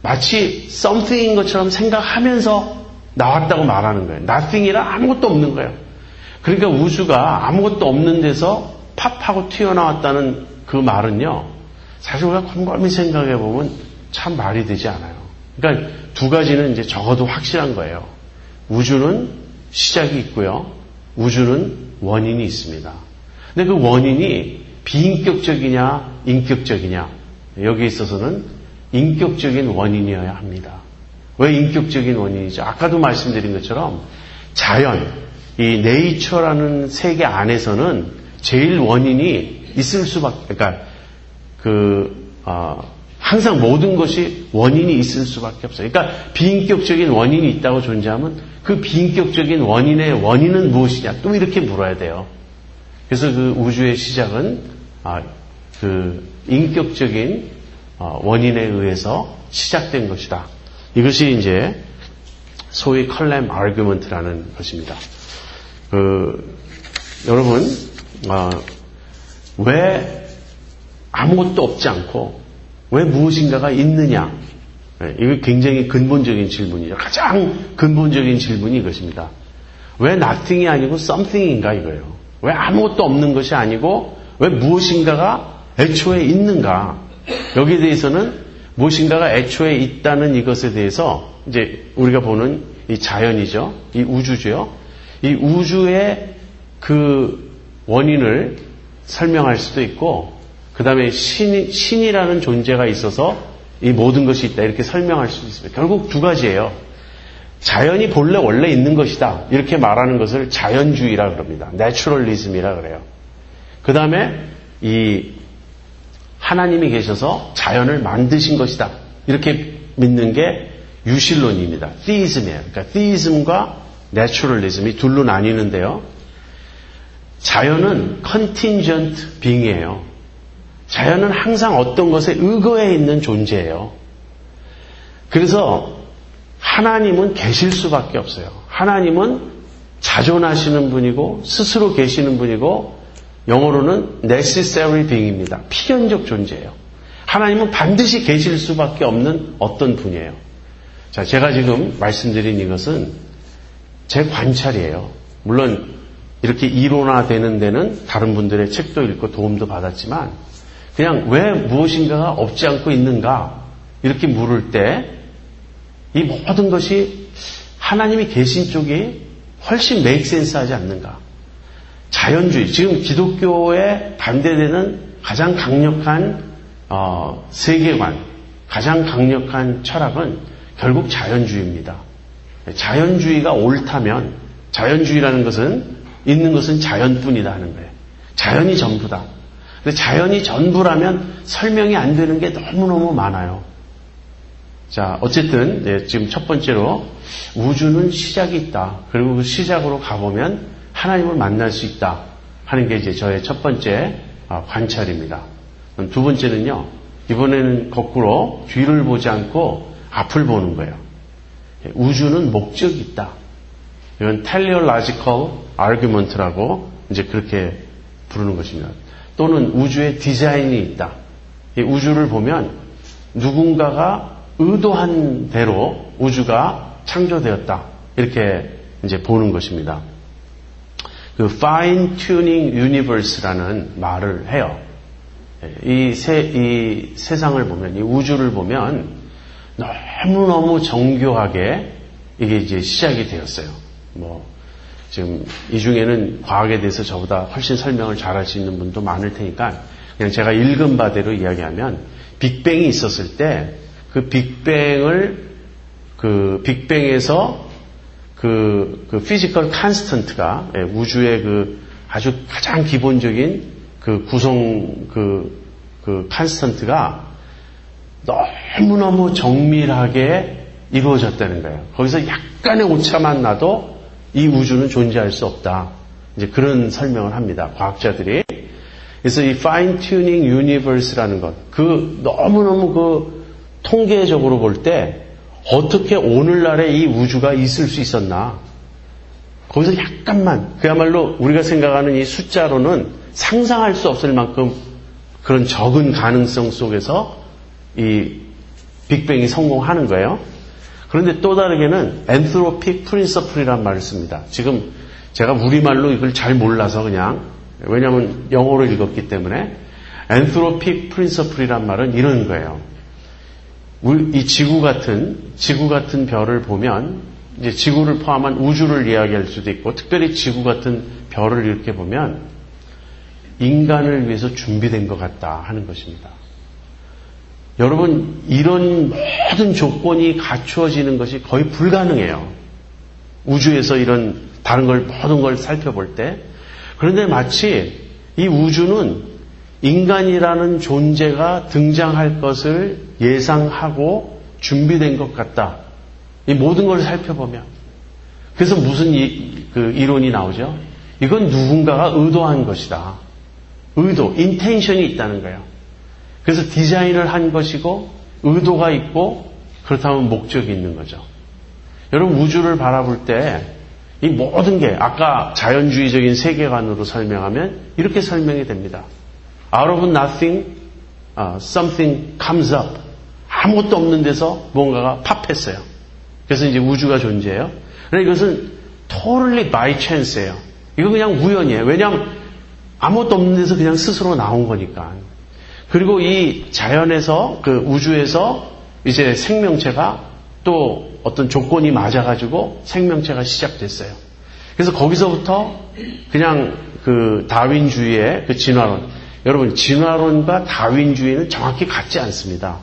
마치 something인 것처럼 생각하면서 나왔다고 말하는 거예요. nothing이라 아무것도 없는 거예요. 그러니까 우주가 아무것도 없는 데서 팝하고 튀어나왔다는 그 말은요, 사실 우리가 곰곰이 생각해 보면 참 말이 되지 않아요. 그러니까 두 가지는 이제 적어도 확실한 거예요. 우주는 시작이 있고요. 우주는 원인이 있습니다. 근데 그 원인이 비인격적이냐, 인격적이냐, 여기에 있어서는 인격적인 원인이어야 합니다. 왜 인격적인 원인이죠? 아까도 말씀드린 것처럼 자연, 이 네이처라는 세계 안에서는 제일 원인이 있을 수밖에, 그러니까 항상 모든 것이 원인이 있을 수밖에 없어요. 그러니까 비인격적인 원인이 있다고 존재하면 그 비인격적인 원인의 원인은 무엇이냐? 또 이렇게 물어야 돼요. 그래서 그 우주의 시작은 그 인격적인 원인에 의해서 시작된 것이다. 이것이 이제 소위 컬렘 아규먼트라는 것입니다. 여러분, 왜 아무것도 없지 않고 왜 무엇인가가 있느냐? 이거 굉장히 근본적인 질문이죠. 가장 근본적인 질문이 이것입니다. 왜 nothing이 아니고 something인가 이거예요. 왜 아무것도 없는 것이 아니고 왜 무엇인가가 애초에 있는가? 여기에 대해서는 무엇인가가 애초에 있다는 이것에 대해서 이제 우리가 보는 이 자연이죠. 이 우주죠. 이 우주의 그 원인을 설명할 수도 있고 그 다음에 신이라는 존재가 있어서 이 모든 것이 있다 이렇게 설명할 수도 있습니다. 결국 두 가지예요. 자연이 본래 원래 있는 것이다 이렇게 말하는 것을 자연주의라 그럽니다. 내추럴리즘이라 그래요. 그 다음에 이 하나님이 계셔서 자연을 만드신 것이다 이렇게 믿는 게 유실론입니다. theism이에요. 그러니까 theism과 내추럴리즘이 둘로 나뉘는데요. 자연은 contingent being이에요. 자연은 항상 어떤 것에 의거해 있는 존재예요. 그래서 하나님은 계실 수밖에 없어요. 하나님은 자존하시는 분이고 스스로 계시는 분이고 영어로는 necessary being입니다. 필연적 존재예요. 하나님은 반드시 계실 수밖에 없는 어떤 분이에요. 자, 제가 지금 말씀드린 이것은 제 관찰이에요. 물론 이렇게 이론화되는 데는 다른 분들의 책도 읽고 도움도 받았지만 그냥 왜 무엇인가가 없지 않고 있는가 이렇게 물을 때 이 모든 것이 하나님이 계신 쪽이 훨씬 make sense 하지 않는가. 자연주의, 지금 기독교에 반대되는 가장 강력한 세계관, 가장 강력한 철학은 결국 자연주의입니다. 자연주의가 옳다면, 자연주의라는 것은 있는 것은 자연뿐이다 하는 거예요. 자연이 전부다. 근데 자연이 전부라면 설명이 안 되는 게 너무너무 많아요. 자, 어쨌든 지금 첫 번째로 우주는 시작이 있다. 그리고 그 시작으로 가보면 하나님을 만날 수 있다 하는 게 이제 저의 첫 번째 관찰입니다. 두 번째는요, 이번에는 거꾸로 뒤를 보지 않고 앞을 보는 거예요. 우주는 목적이 있다. 이건 teleological argument라고 이제 그렇게 부르는 것입니다. 또는 우주의 디자인이 있다. 이 우주를 보면 누군가가 의도한 대로 우주가 창조되었다. 이렇게 이제 보는 것입니다. 그 fine tuning universe라는 말을 해요. 이 세상을 보면, 이 우주를 보면 너무너무 정교하게 이게 이제 시작이 되었어요. 지금 이 중에는 과학에 대해서 저보다 훨씬 설명을 잘할 수 있는 분도 많을 테니까 그냥 제가 읽은 바대로 이야기하면 빅뱅이 있었을 때 그 빅뱅에서 그 피지컬 컨스턴트가 우주의 그 아주 가장 기본적인 그 구성 그 컨스턴트가 너무너무 정밀하게 이루어졌다는 거예요. 거기서 약간의 오차만 나도 이 우주는 존재할 수 없다. 이제 그런 설명을 합니다. 과학자들이. 그래서 이 fine tuning universe라는 것, 너무너무 통계적으로 볼 때 어떻게 오늘날에 이 우주가 있을 수 있었나. 거기서 약간만, 그야말로 우리가 생각하는 이 숫자로는 상상할 수 없을 만큼 그런 적은 가능성 속에서 이 빅뱅이 성공하는 거예요. 그런데 또 다르게는 anthropic principle이라는 말을 씁니다. 지금 제가 우리말로 이걸 잘 몰라서 왜냐하면 영어로 읽었기 때문에 anthropic principle이라는 말은 이런 거예요. 이 지구 같은 별을 보면 이제 지구를 포함한 우주를 이야기할 수도 있고 특별히 지구 같은 별을 이렇게 보면 인간을 위해서 준비된 것 같다 하는 것입니다. 여러분, 이런 모든 조건이 갖추어지는 것이 거의 불가능해요. 우주에서 이런 모든 걸 살펴볼 때. 그런데 마치 이 우주는 인간이라는 존재가 등장할 것을 예상하고 준비된 것 같다. 이 모든 걸 살펴보면. 그래서 무슨 이론이 나오죠? 이건 누군가가 의도한 것이다. 인텐션이 있다는 거예요. 그래서 디자인을 한 것이고 의도가 있고 그렇다면 목적이 있는 거죠. 여러분, 우주를 바라볼 때 이 모든 게 아까 자연주의적인 세계관으로 설명하면 이렇게 설명이 됩니다. Out of nothing, something comes up. 아무것도 없는 데서 뭔가가 팝했어요. 그래서 이제 우주가 존재해요. 그러니까 이것은 totally by chance예요. 이거 그냥 우연이에요. 왜냐하면 아무것도 없는 데서 그냥 스스로 나온 거니까. 그리고 이 자연에서, 우주에서 이제 생명체가 또 어떤 조건이 맞아가지고 생명체가 시작됐어요. 그래서 거기서부터 그냥 다윈주의의 진화론. 여러분, 진화론과 다윈주의는 정확히 같지 않습니다.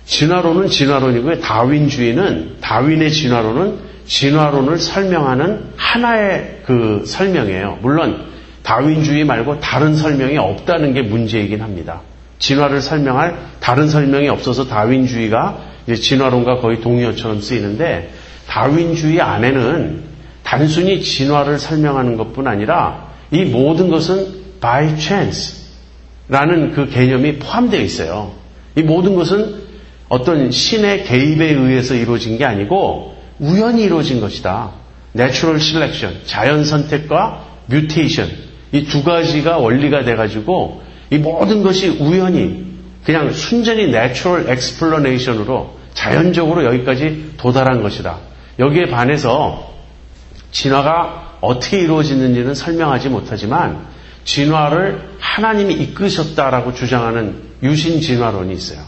진화론은 진화론이고요. 다윈의 진화론은 진화론을 설명하는 하나의 설명이에요. 물론 다윈주의 말고 다른 설명이 없다는 게 문제이긴 합니다. 진화를 설명할 다른 설명이 없어서 다윈주의가 이제 진화론과 거의 동의어처럼 쓰이는데 다윈주의 안에는 단순히 진화를 설명하는 것뿐 아니라 이 모든 것은 by chance라는 그 개념이 포함되어 있어요. 이 모든 것은 어떤 신의 개입에 의해서 이루어진 게 아니고 우연히 이루어진 것이다. Natural selection, 자연 선택과 mutation, 이 두 가지가 원리가 돼가지고 이 모든 것이 우연히 그냥 순전히 natural explanation으로 자연적으로 여기까지 도달한 것이다. 여기에 반해서 진화가 어떻게 이루어지는지는 설명하지 못하지만 진화를 하나님이 이끄셨다라고 주장하는 유신 진화론이 있어요.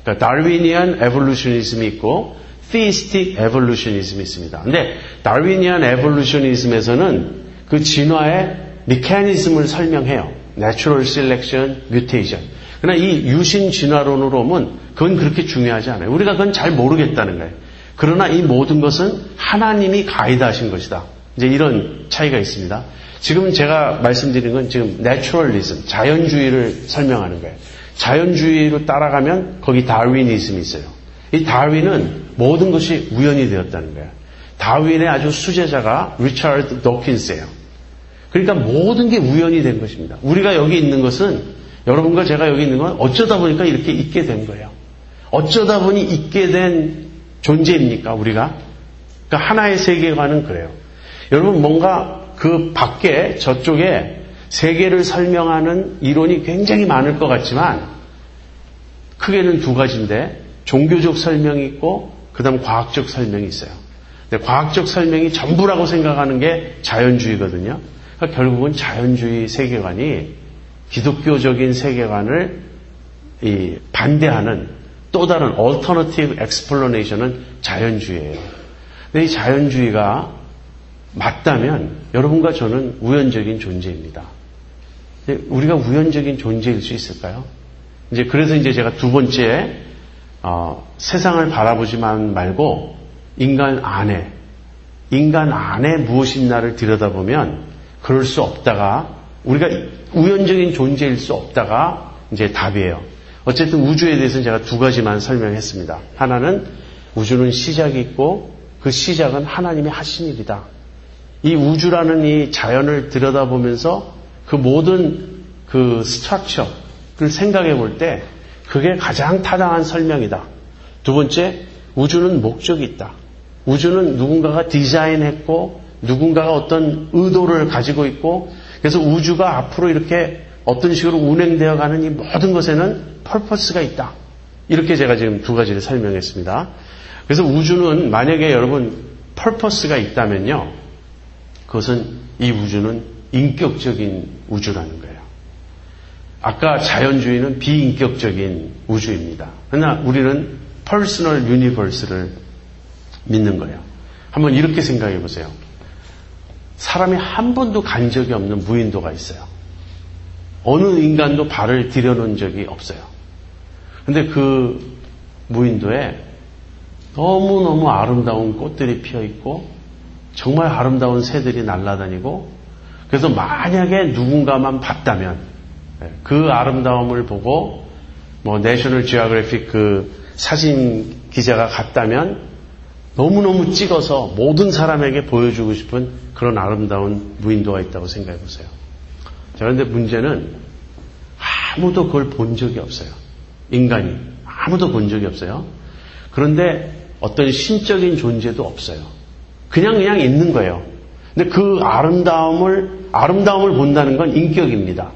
그러니까 다르위니안 에볼루셔니즘이 있고 theistic evolutionism이 있습니다. 근데 다르위니안 에볼루셔니즘에서는 그 진화에 메커니즘을 설명해요. Natural Selection, Mutation. 그러나 이 유신 진화론으로 보면 그건 그렇게 중요하지 않아요. 우리가 그건 잘 모르겠다는 거예요. 그러나 이 모든 것은 하나님이 가이드하신 것이다. 이제 이런 차이가 있습니다. 지금 제가 말씀드린 건 지금 내추럴리즘, 자연주의를 설명하는 거예요. 자연주의로 따라가면 거기 다윈이즘이 있어요. 이 다윈은 모든 것이 우연이 되었다는 거예요. 다윈의 아주 수제자가 리처드 도킨스예요. 그러니까 모든 게 우연이 된 것입니다. 우리가 여기 있는 것은, 여러분과 제가 여기 있는 건 어쩌다 보니까 이렇게 있게 된 거예요. 어쩌다 보니 있게 된 존재입니까, 우리가? 그러니까 하나의 세계관은 그래요. 여러분, 뭔가 그 밖에 저쪽에 세계를 설명하는 이론이 굉장히 많을 것 같지만 크게는 두 가지인데 종교적 설명이 있고 그다음 과학적 설명이 있어요. 근데 과학적 설명이 전부라고 생각하는 게 자연주의거든요. 그러니까 결국은 자연주의 세계관이 기독교적인 세계관을 반대하는 또 다른 alternative explanation은 자연주의예요. 근데 이 자연주의가 맞다면 여러분과 저는 우연적인 존재입니다. 우리가 우연적인 존재일 수 있을까요? 이제 그래서 이제 제가 두 번째 세상을 바라보지만 말고 인간 안에 무엇이 있나를 들여다보면 그럴 수 없다가 우리가 우연적인 존재일 수 없다가 이제 답이에요. 어쨌든 우주에 대해서는 제가 두 가지만 설명했습니다. 하나는 우주는 시작이 있고 그 시작은 하나님이 하신 일이다. 이 우주라는 이 자연을 들여다보면서 그 모든 그 스트럭처를 생각해 볼 때 그게 가장 타당한 설명이다. 두 번째, 우주는 목적이 있다. 우주는 누군가가 디자인했고 누군가가 어떤 의도를 가지고 있고 그래서 우주가 앞으로 이렇게 어떤 식으로 운행되어 가는 이 모든 것에는 퍼포스가 있다. 이렇게 제가 지금 두 가지를 설명했습니다. 그래서 우주는 만약에 여러분 퍼포스가 있다면요. 그것은 이 우주는 인격적인 우주라는 거예요. 아까 자연주의는 비인격적인 우주입니다. 그러나 우리는 퍼스널 유니버스를 믿는 거예요. 한번 이렇게 생각해 보세요. 사람이 한 번도 간 적이 없는 무인도가 있어요. 어느 인간도 발을 들여놓은 적이 없어요. 근데 그 무인도에 너무너무 아름다운 꽃들이 피어 있고 정말 아름다운 새들이 날아다니고 그래서 만약에 누군가만 봤다면 그 아름다움을 보고 내셔널 지오그래픽 그 사진 기자가 갔다면 너무너무 찍어서 모든 사람에게 보여주고 싶은 그런 아름다운 무인도가 있다고 생각해 보세요. 자, 그런데 문제는 아무도 그걸 본 적이 없어요. 인간이 아무도 본 적이 없어요. 그런데 어떤 신적인 존재도 없어요. 그냥 있는 거예요. 근데 그 아름다움을 본다는 건 인격입니다.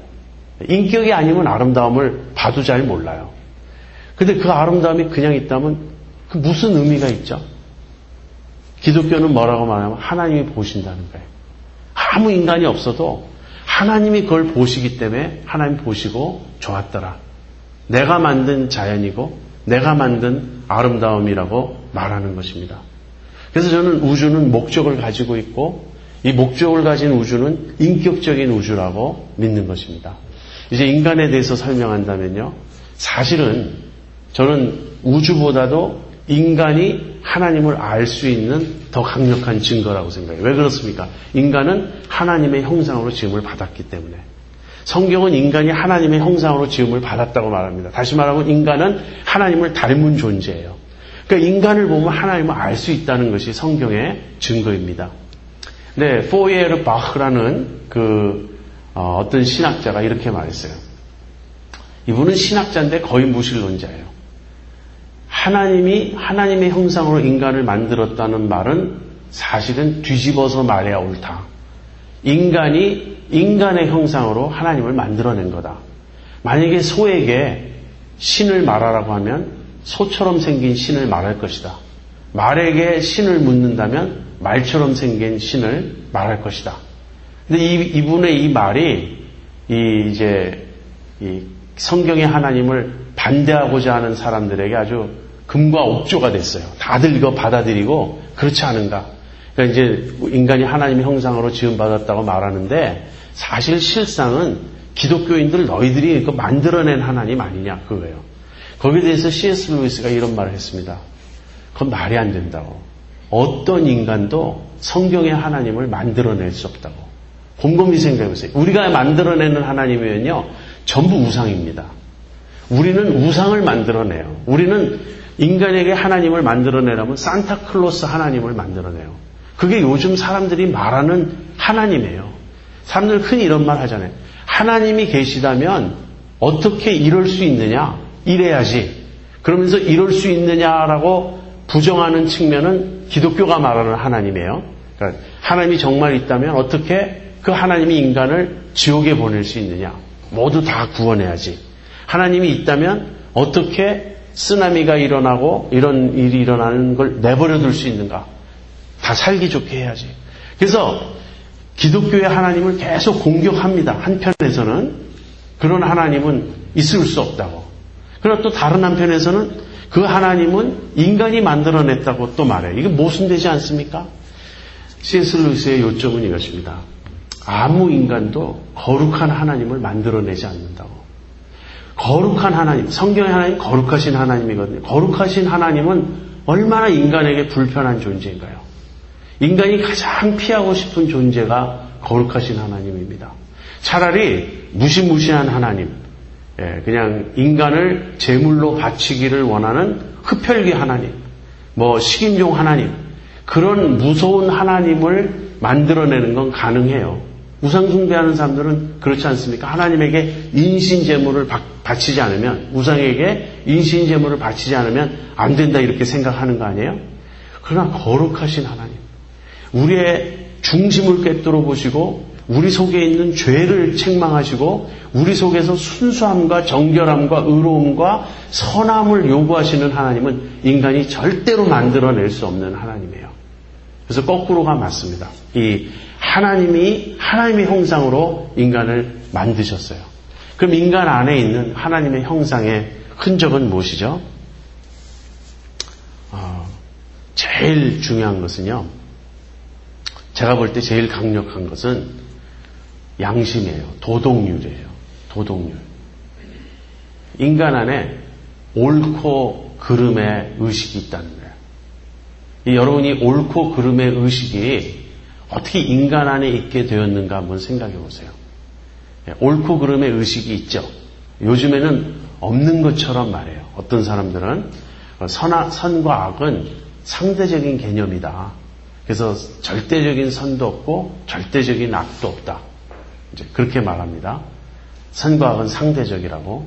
인격이 아니면 아름다움을 봐도 잘 몰라요. 근데 그 아름다움이 그냥 있다면 그 무슨 의미가 있죠? 기독교는 뭐라고 말하면 하나님이 보신다는 거예요. 아무 인간이 없어도 하나님이 그걸 보시기 때문에 하나님 보시고 좋았더라. 내가 만든 자연이고 내가 만든 아름다움이라고 말하는 것입니다. 그래서 저는 우주는 목적을 가지고 있고 이 목적을 가진 우주는 인격적인 우주라고 믿는 것입니다. 이제 인간에 대해서 설명한다면요. 사실은 저는 우주보다도 인간이 하나님을 알 수 있는 더 강력한 증거라고 생각해요. 왜 그렇습니까? 인간은 하나님의 형상으로 지음을 받았기 때문에. 성경은 인간이 하나님의 형상으로 지음을 받았다고 말합니다. 다시 말하면 인간은 하나님을 닮은 존재예요. 그러니까 인간을 보면 하나님을 알 수 있다는 것이 성경의 증거입니다. 네, 포이에르 바흐라는 어떤 신학자가 이렇게 말했어요. 이분은 신학자인데 거의 무신론자예요. 하나님의 형상으로 인간을 만들었다는 말은 사실은 뒤집어서 말해야 옳다. 인간이 인간의 형상으로 하나님을 만들어낸 거다. 만약에 소에게 신을 말하라고 하면 소처럼 생긴 신을 말할 것이다. 말에게 신을 묻는다면 말처럼 생긴 신을 말할 것이다. 근데 이분의 이 말이 이제 성경의 하나님을 반대하고자 하는 사람들에게 아주 금과 옥조가 됐어요. 다들 이거 받아들이고 그렇지 않은가. 그러니까 이제 인간이 하나님의 형상으로 지음받았다고 말하는데 사실 실상은 기독교인들 너희들이 만들어낸 하나님 아니냐 그거예요. 거기에 대해서 C.S. 루이스가 이런 말을 했습니다. 그건 말이 안 된다고. 어떤 인간도 성경의 하나님을 만들어낼 수 없다고. 곰곰이 생각해보세요. 우리가 만들어내는 하나님이면요 전부 우상입니다. 우리는 우상을 만들어내요. 우리는 인간에게 하나님을 만들어내려면 산타클로스 하나님을 만들어내요. 그게 요즘 사람들이 말하는 하나님이에요. 사람들 흔히 이런 말 하잖아요. 하나님이 계시다면 어떻게 이럴 수 있느냐? 이래야지. 그러면서 이럴 수 있느냐라고 부정하는 측면은 기독교가 말하는 하나님이에요. 그러니까 하나님이 정말 있다면 어떻게 그 하나님이 인간을 지옥에 보낼 수 있느냐? 모두 다 구원해야지. 하나님이 있다면 어떻게 쓰나미가 일어나고 이런 일이 일어나는 걸 내버려 둘 수 있는가? 다 살기 좋게 해야지. 그래서 기독교의 하나님을 계속 공격합니다. 한편에서는 그런 하나님은 있을 수 없다고. 그러나 또 다른 한편에서는 그 하나님은 인간이 만들어냈다고 또 말해요. 이게 모순되지 않습니까? C.S. 루이스의 요점은 이것입니다. 아무 인간도 거룩한 하나님을 만들어내지 않는다고. 거룩한 하나님, 성경의 하나님 거룩하신 하나님이거든요. 거룩하신 하나님은 얼마나 인간에게 불편한 존재인가요? 인간이 가장 피하고 싶은 존재가 거룩하신 하나님입니다. 차라리 무시무시한 하나님, 그냥 인간을 제물로 바치기를 원하는 흡혈귀 하나님, 식인종 하나님, 그런 무서운 하나님을 만들어내는 건 가능해요. 우상숭배하는 사람들은 그렇지 않습니까? 하나님에게 인신제물을 바치지 않으면, 우상에게 인신제물을 바치지 않으면 안 된다 이렇게 생각하는 거 아니에요? 그러나 거룩하신 하나님, 우리의 중심을 꿰뚫어 보시고 우리 속에 있는 죄를 책망하시고 우리 속에서 순수함과 정결함과 의로움과 선함을 요구하시는 하나님은 인간이 절대로 만들어낼 수 없는 하나님이에요. 그래서 거꾸로가 맞습니다. 이 하나님이 하나님의 형상으로 인간을 만드셨어요. 그럼 인간 안에 있는 하나님의 형상의 흔적은 무엇이죠? 제일 중요한 것은요. 제가 볼 때 제일 강력한 것은 양심이에요. 도덕률이에요. 도덕률. 인간 안에 옳고 그름의 의식이 있다는 거예요. 여러분이 옳고 그름의 의식이 어떻게 인간 안에 있게 되었는가 한번 생각해 보세요. 옳고 그름의 의식이 있죠. 요즘에는 없는 것처럼 말해요. 어떤 사람들은 선과 악은 상대적인 개념이다. 그래서 절대적인 선도 없고 절대적인 악도 없다. 이제 그렇게 말합니다. 선과 악은 상대적이라고.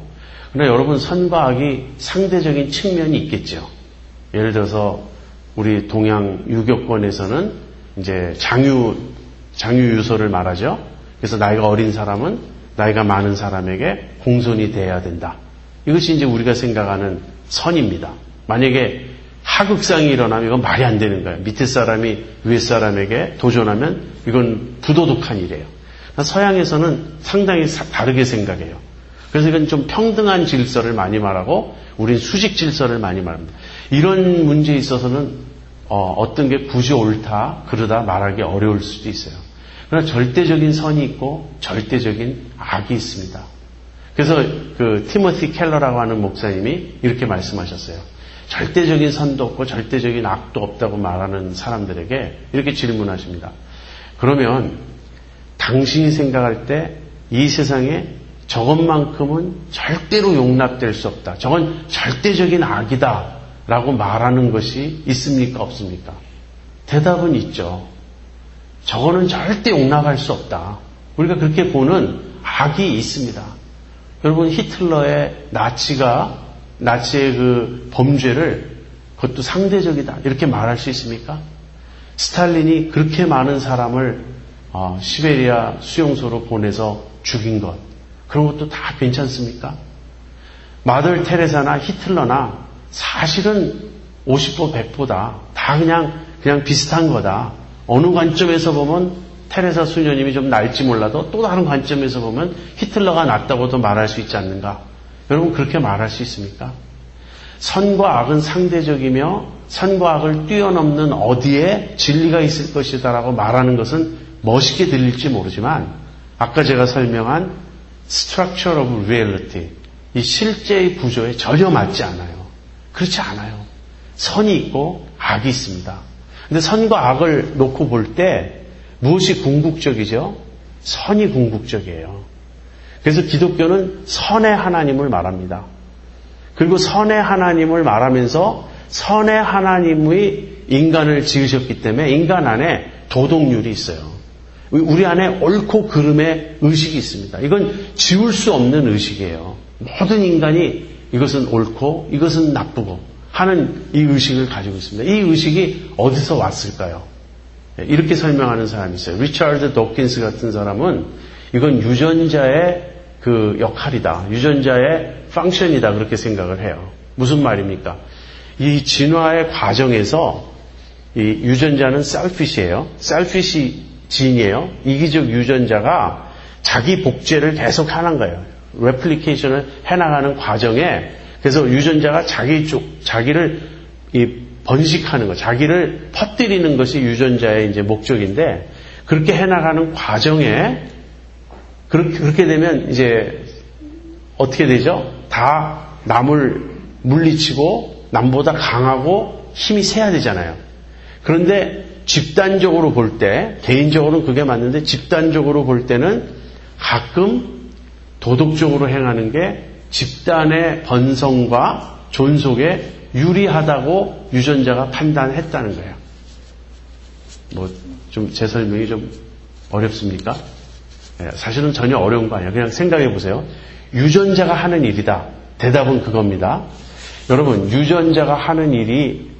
그러나 여러분, 선과 악이 상대적인 측면이 있겠죠. 예를 들어서 우리 동양 유교권에서는 이제 장유유서를 말하죠. 그래서 나이가 어린 사람은 나이가 많은 사람에게 공손이 돼야 된다. 이것이 이제 우리가 생각하는 선입니다. 만약에 하극상이 일어나면 이건 말이 안 되는 거예요. 밑에 사람이 위에 사람에게 도전하면 이건 부도덕한 일이에요. 서양에서는 상당히 다르게 생각해요. 그래서 이건 좀 평등한 질서를 많이 말하고 우린 수직 질서를 많이 말합니다. 이런 문제에 있어서는 어떤 게 굳이 옳다, 그러다 말하기 어려울 수도 있어요. 그러나 절대적인 선이 있고 절대적인 악이 있습니다. 그래서 그 티모시 켈러라고 하는 목사님이 이렇게 말씀하셨어요. 절대적인 선도 없고 절대적인 악도 없다고 말하는 사람들에게 이렇게 질문하십니다. 그러면 당신이 생각할 때 이 세상에 저것만큼은 절대로 용납될 수 없다. 저건 절대적인 악이다. 라고 말하는 것이 있습니까? 없습니까? 대답은 있죠. 저거는 절대 용납할 수 없다. 우리가 그렇게 보는 악이 있습니다. 여러분, 히틀러의 나치의 그 범죄를 그것도 상대적이다. 이렇게 말할 수 있습니까? 스탈린이 그렇게 많은 사람을 시베리아 수용소로 보내서 죽인 것. 그런 것도 다 괜찮습니까? 마들 테레사나 히틀러나 사실은 50보 100보다 다 그냥 비슷한 거다. 어느 관점에서 보면 테레사 수녀님이 좀 날지 몰라도 또 다른 관점에서 보면 히틀러가 낫다고도 말할 수 있지 않는가? 여러분, 그렇게 말할 수 있습니까? 선과 악은 상대적이며 선과 악을 뛰어넘는 어디에 진리가 있을 것이다라고 말하는 것은 멋있게 들릴지 모르지만 아까 제가 설명한 structure of reality, 이 실제의 구조에 전혀 맞지 않아요. 그렇지 않아요. 선이 있고 악이 있습니다. 근데 선과 악을 놓고 볼 때 무엇이 궁극적이죠? 선이 궁극적이에요. 그래서 기독교는 선의 하나님을 말합니다. 그리고 선의 하나님을 말하면서 선의 하나님의 인간을 지으셨기 때문에 인간 안에 도덕률이 있어요. 우리 안에 옳고 그름의 의식이 있습니다. 이건 지울 수 없는 의식이에요. 모든 인간이 이것은 옳고 이것은 나쁘고 하는 이 의식을 가지고 있습니다. 이 의식이 어디서 왔을까요? 이렇게 설명하는 사람이 있어요. 리처드 도킨스 같은 사람은 이건 유전자의 그 역할이다. 유전자의 펑션이다. 그렇게 생각을 해요. 무슨 말입니까? 이 진화의 과정에서 이 유전자는 셀피시예요. 셀피시 진이에요. 이기적 유전자가 자기 복제를 계속 하는 거예요. 레플리케이션을 해나가는 과정에 그래서 유전자가 자기를 번식하는 것, 자기를 퍼뜨리는 것이 유전자의 이제 목적인데 그렇게 해나가는 과정에 그렇게 되면 이제 어떻게 되죠? 다 남을 물리치고 남보다 강하고 힘이 세야 되잖아요. 그런데 집단적으로 볼 때, 개인적으로는 그게 맞는데 집단적으로 볼 때는 가끔 도덕적으로 행하는 게 집단의 번성과 존속에 유리하다고 유전자가 판단했다는 거예요. 좀 제 설명이 좀 어렵습니까? 사실은 전혀 어려운 거 아니에요. 그냥 생각해 보세요. 유전자가 하는 일이다. 대답은 그겁니다. 여러분, 유전자가 하는 일이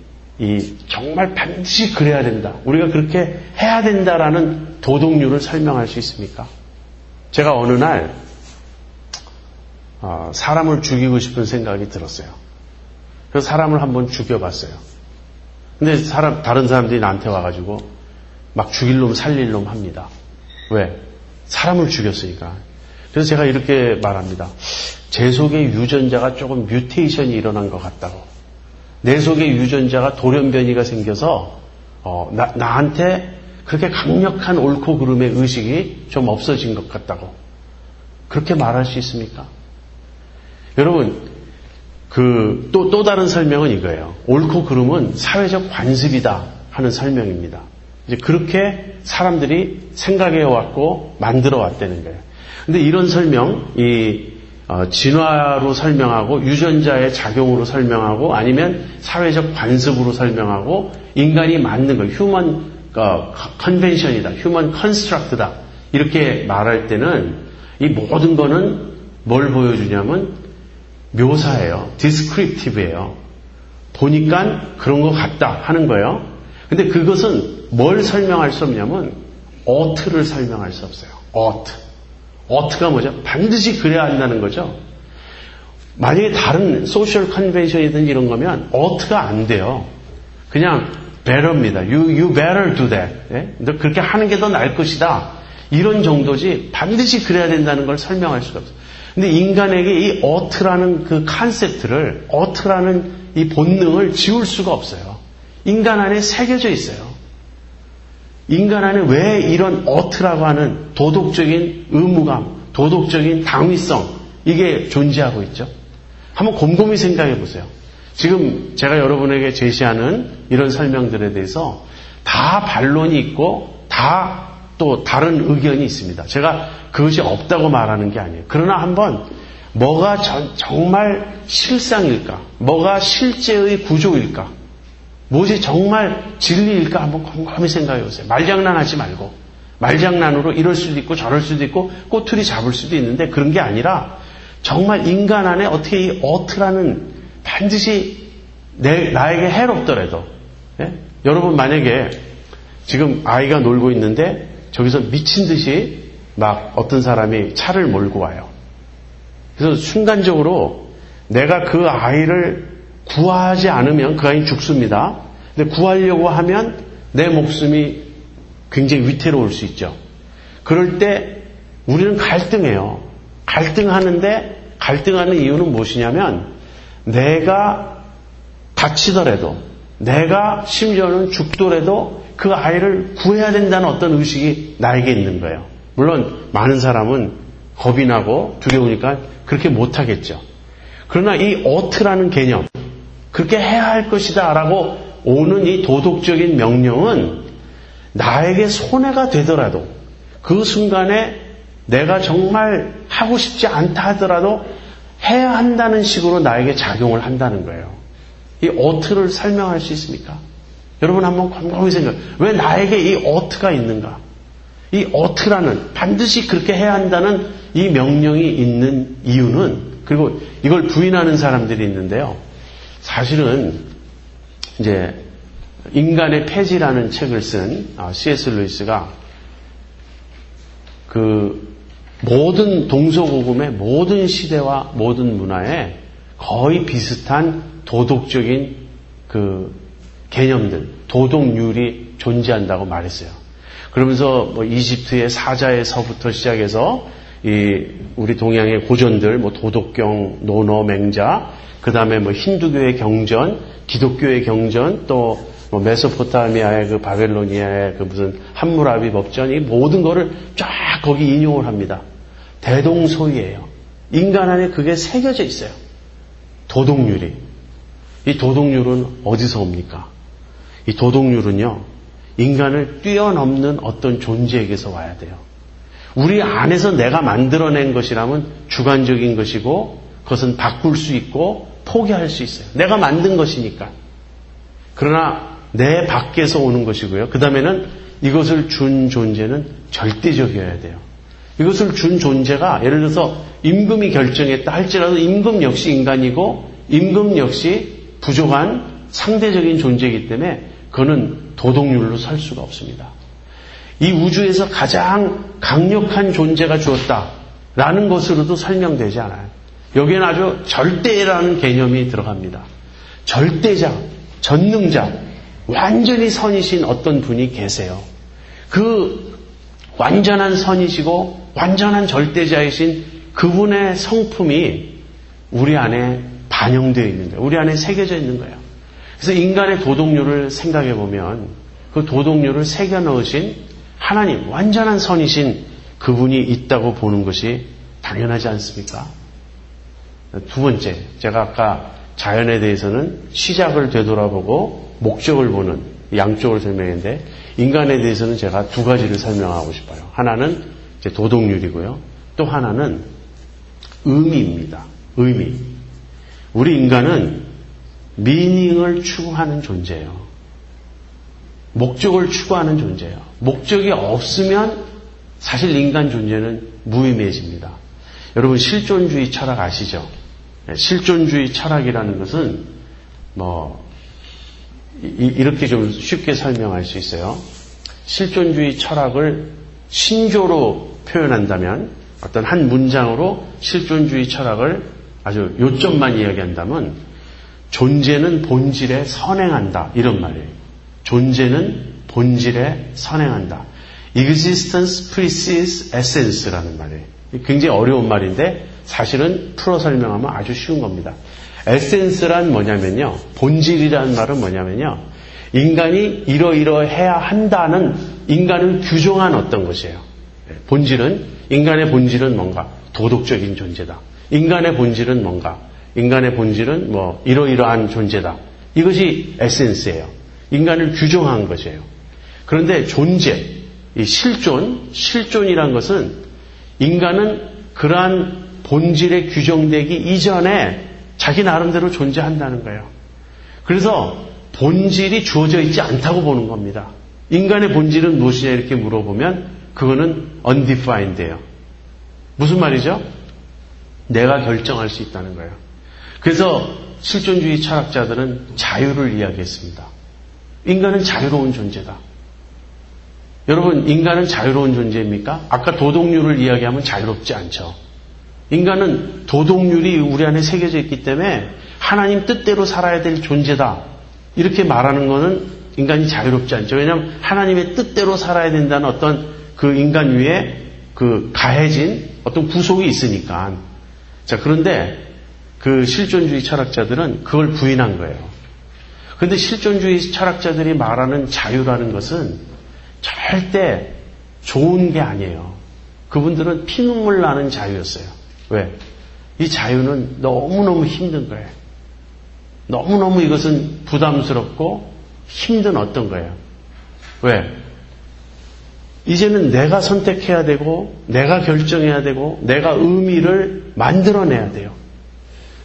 정말 반드시 그래야 된다. 우리가 그렇게 해야 된다라는 도덕률을 설명할 수 있습니까? 제가 어느 날 사람을 죽이고 싶은 생각이 들었어요. 그래서 사람을 한번 죽여봤어요. 근데 다른 사람들이 나한테 와가지고 막 죽일 놈 살릴 놈 합니다. 왜? 사람을 죽였으니까. 그래서 제가 이렇게 말합니다. 제 속에 유전자가 조금 뮤테이션이 일어난 것 같다고. 내 속에 유전자가 돌연변이가 생겨서 나한테 그렇게 강력한 옳고 그름의 의식이 좀 없어진 것 같다고. 그렇게 말할 수 있습니까? 여러분, 또 다른 설명은 이거예요. 옳고 그름은 사회적 관습이다 하는 설명입니다. 이제 그렇게 사람들이 생각해왔고 만들어왔다는 거예요. 근데 이런 설명, 진화로 설명하고 유전자의 작용으로 설명하고 아니면 사회적 관습으로 설명하고 인간이 만든 거, 휴먼 컨벤션이다, 휴먼 컨스트럭트다 이렇게 말할 때는 이 모든 거는 뭘 보여주냐면 묘사예요. 디스크립티브예요. 보니까 그런 것 같다 하는 거예요. 근데 그것은 뭘 설명할 수 없냐면 ough를 설명할 수 없어요. ough가 뭐죠? 반드시 그래야 한다는 거죠. 만약에 다른 소셜 컨벤션이든지 이런 거면 ough가 안 돼요. 그냥 better입니다. You better do that. 예? 너 그렇게 하는 게 더 나을 것이다. 이런 정도지 반드시 그래야 된다는 걸 설명할 수가 없어요. 근데 인간에게 이 ough라는 그 컨셉트를, ough라는 이 본능을 지울 수가 없어요. 인간 안에 새겨져 있어요. 인간 안에 왜 이런 ough라고 하는 도덕적인 의무감, 도덕적인 당위성 이게 존재하고 있죠? 한번 곰곰이 생각해 보세요. 지금 제가 여러분에게 제시하는 이런 설명들에 대해서 다 반론이 있고 다 또 다른 의견이 있습니다. 제가 그것이 없다고 말하는 게 아니에요. 그러나 한번 뭐가 정말 실상일까? 뭐가 실제의 구조일까? 무엇이 정말 진리일까? 한번 곰곰이 생각해 보세요. 말장난하지 말고. 말장난으로 이럴 수도 있고 저럴 수도 있고 꼬투리 잡을 수도 있는데 그런 게 아니라 정말 인간 안에 어떻게 이 ough라는 반드시 나에게 해롭더라도 여러분 만약에 지금 아이가 놀고 있는데 저기서 미친 듯이 막 어떤 사람이 차를 몰고 와요. 그래서 순간적으로 내가 그 아이를 구하지 않으면 그 아이는 죽습니다. 근데 구하려고 하면 내 목숨이 굉장히 위태로울 수 있죠. 그럴 때 우리는 갈등해요. 갈등하는 이유는 무엇이냐면 내가 다치더라도 내가 심지어는 죽더라도 그 아이를 구해야 된다는 어떤 의식이 나에게 있는 거예요. 물론 많은 사람은 겁이 나고 두려우니까 그렇게 못하겠죠. 그러나 이 ought-라는 개념, 그렇게 해야 할 것이다 라고 오는 이 도덕적인 명령은 나에게 손해가 되더라도 그 순간에 내가 정말 하고 싶지 않다 하더라도 해야 한다는 식으로 나에게 작용을 한다는 거예요. 이 ought-를 설명할 수 있습니까? 여러분 한번 곰곰이 생각해요. 왜 나에게 이 ought-가 있는가? 이 ought-라는 반드시 그렇게 해야 한다는 이 명령이 있는 이유는, 그리고 이걸 부인하는 사람들이 있는데요. 사실은 이제 인간의 폐지라는 책을 쓴 C.S. 루이스가 그 모든 동서고금의 모든 시대와 모든 문화에 거의 비슷한 도덕적인 그 개념들, 도덕률이 존재한다고 말했어요. 그러면서 뭐 이집트의 사자에서부터 시작해서 이 우리 동양의 고전들, 뭐 도덕경, 논어, 맹자, 그 다음에 뭐 힌두교의 경전, 기독교의 경전, 또 뭐 메소포타미아의 그 바벨로니아의 그 무슨 함무라비 법전, 이 모든 거를 쫙 거기 인용을 합니다. 대동소이예요. 인간 안에 그게 새겨져 있어요. 도덕률이. 이 도덕률은 어디서 옵니까? 이 도덕률은요, 인간을 뛰어넘는 어떤 존재에게서 와야 돼요. 우리 안에서 내가 만들어낸 것이라면 주관적인 것이고 그것은 바꿀 수 있고 포기할 수 있어요. 내가 만든 것이니까. 그러나 내 밖에서 오는 것이고요. 그 다음에는 이것을 준 존재는 절대적이어야 돼요. 이것을 준 존재가 예를 들어서 임금이 결정했다 할지라도 임금 역시 인간이고 임금 역시 부족한 상대적인 존재이기 때문에 그거는 도덕률로 설 수가 없습니다. 이 우주에서 가장 강력한 존재가 주었다라는 것으로도 설명되지 않아요. 여기에는 아주 절대라는 개념이 들어갑니다. 절대자, 전능자, 완전히 선이신 어떤 분이 계세요. 그 완전한 선이시고 완전한 절대자이신 그분의 성품이 우리 안에 반영되어 있는 거예요. 우리 안에 새겨져 있는 거예요. 그래서 인간의 도덕률을 생각해 보면 그 도덕률을 새겨 넣으신 하나님, 완전한 선이신 그분이 있다고 보는 것이 당연하지 않습니까? 두 번째, 제가 아까 자연에 대해서는 시작을 되돌아보고 목적을 보는 양쪽을 설명했는데 인간에 대해서는 제가 두 가지를 설명하고 싶어요. 하나는 이제 도덕률이고요. 또 하나는 의미입니다. 의미. 우리 인간은 미닝을 추구하는 존재예요. 목적을 추구하는 존재예요. 목적이 없으면 사실 인간 존재는 무의미해집니다. 여러분 실존주의 철학 아시죠? 실존주의 철학이라는 것은 이렇게 좀 쉽게 설명할 수 있어요. 실존주의 철학을 신조로 표현한다면 어떤 한 문장으로 실존주의 철학을 아주 요점만 이야기한다면 존재는 본질에 선행한다 이런 말이에요. 존재는 본질에 선행한다. Existence precedes essence라는 말이에요. 굉장히 어려운 말인데 사실은 풀어 설명하면 아주 쉬운 겁니다. 에센스란 뭐냐면요. 본질이라는 말은 뭐냐면요. 인간이 이러이러해야 한다는 인간을 규정한 어떤 것이에요. 인간의 본질은 뭔가 도덕적인 존재다. 인간의 본질은 뭔가 인간의 본질은 이러이러한 존재다. 이것이 에센스예요. 인간을 규정한 것이에요. 그런데 존재, 이 실존이란 것은 인간은 그러한 본질에 규정되기 이전에 자기 나름대로 존재한다는 거예요. 그래서 본질이 주어져 있지 않다고 보는 겁니다. 인간의 본질은 무엇이냐 이렇게 물어보면 그거는 undefined예요. 무슨 말이죠? 내가 결정할 수 있다는 거예요. 그래서 실존주의 철학자들은 자유를 이야기했습니다. 인간은 자유로운 존재다. 여러분, 인간은 자유로운 존재입니까? 아까 도덕률을 이야기하면 자유롭지 않죠. 인간은 도덕률이 우리 안에 새겨져 있기 때문에 하나님 뜻대로 살아야 될 존재다. 이렇게 말하는 것은 인간이 자유롭지 않죠. 왜냐하면 하나님의 뜻대로 살아야 된다는 어떤 그 인간 위에 그 가해진 어떤 구속이 있으니까. 자, 그런데 그 실존주의 철학자들은 그걸 부인한 거예요. 그런데 실존주의 철학자들이 말하는 자유라는 것은 절대 좋은 게 아니에요. 그분들은 피눈물 나는 자유였어요. 왜? 이 자유는 너무너무 힘든 거예요. 너무너무 이것은 부담스럽고 힘든 어떤 거예요. 왜? 이제는 내가 선택해야 되고 내가 결정해야 되고 내가 의미를 만들어내야 돼요.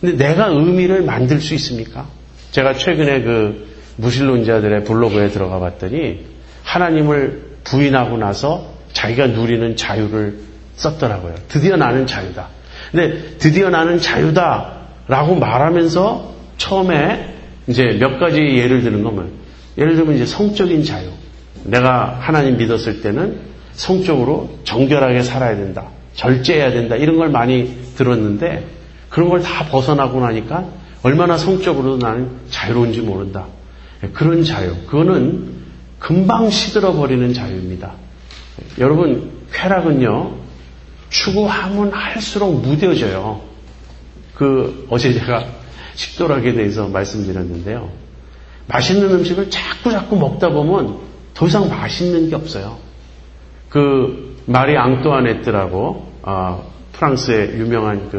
근데 내가 의미를 만들 수 있습니까? 제가 최근에 그 무신론자들의 블로그에 들어가 봤더니 하나님을 부인하고 나서 자기가 누리는 자유를 썼더라고요. 드디어 나는 자유다. 근데 드디어 나는 자유다라고 말하면서 처음에 이제 몇 가지 예를 드는 거면 예를 들면 이제 성적인 자유. 내가 하나님 믿었을 때는 성적으로 정결하게 살아야 된다. 절제해야 된다. 이런 걸 많이 들었는데 그런 걸 다 벗어나고 나니까 얼마나 성적으로도 나는 자유로운지 모른다. 그런 자유. 그거는 금방 시들어버리는 자유입니다. 여러분, 쾌락은요, 추구하면 할수록 무뎌져요. 어제 제가 식도락에 대해서 말씀드렸는데요. 맛있는 음식을 자꾸 먹다 보면 더 이상 맛있는 게 없어요. 마리 앙뚜아네트라고, 프랑스의 유명한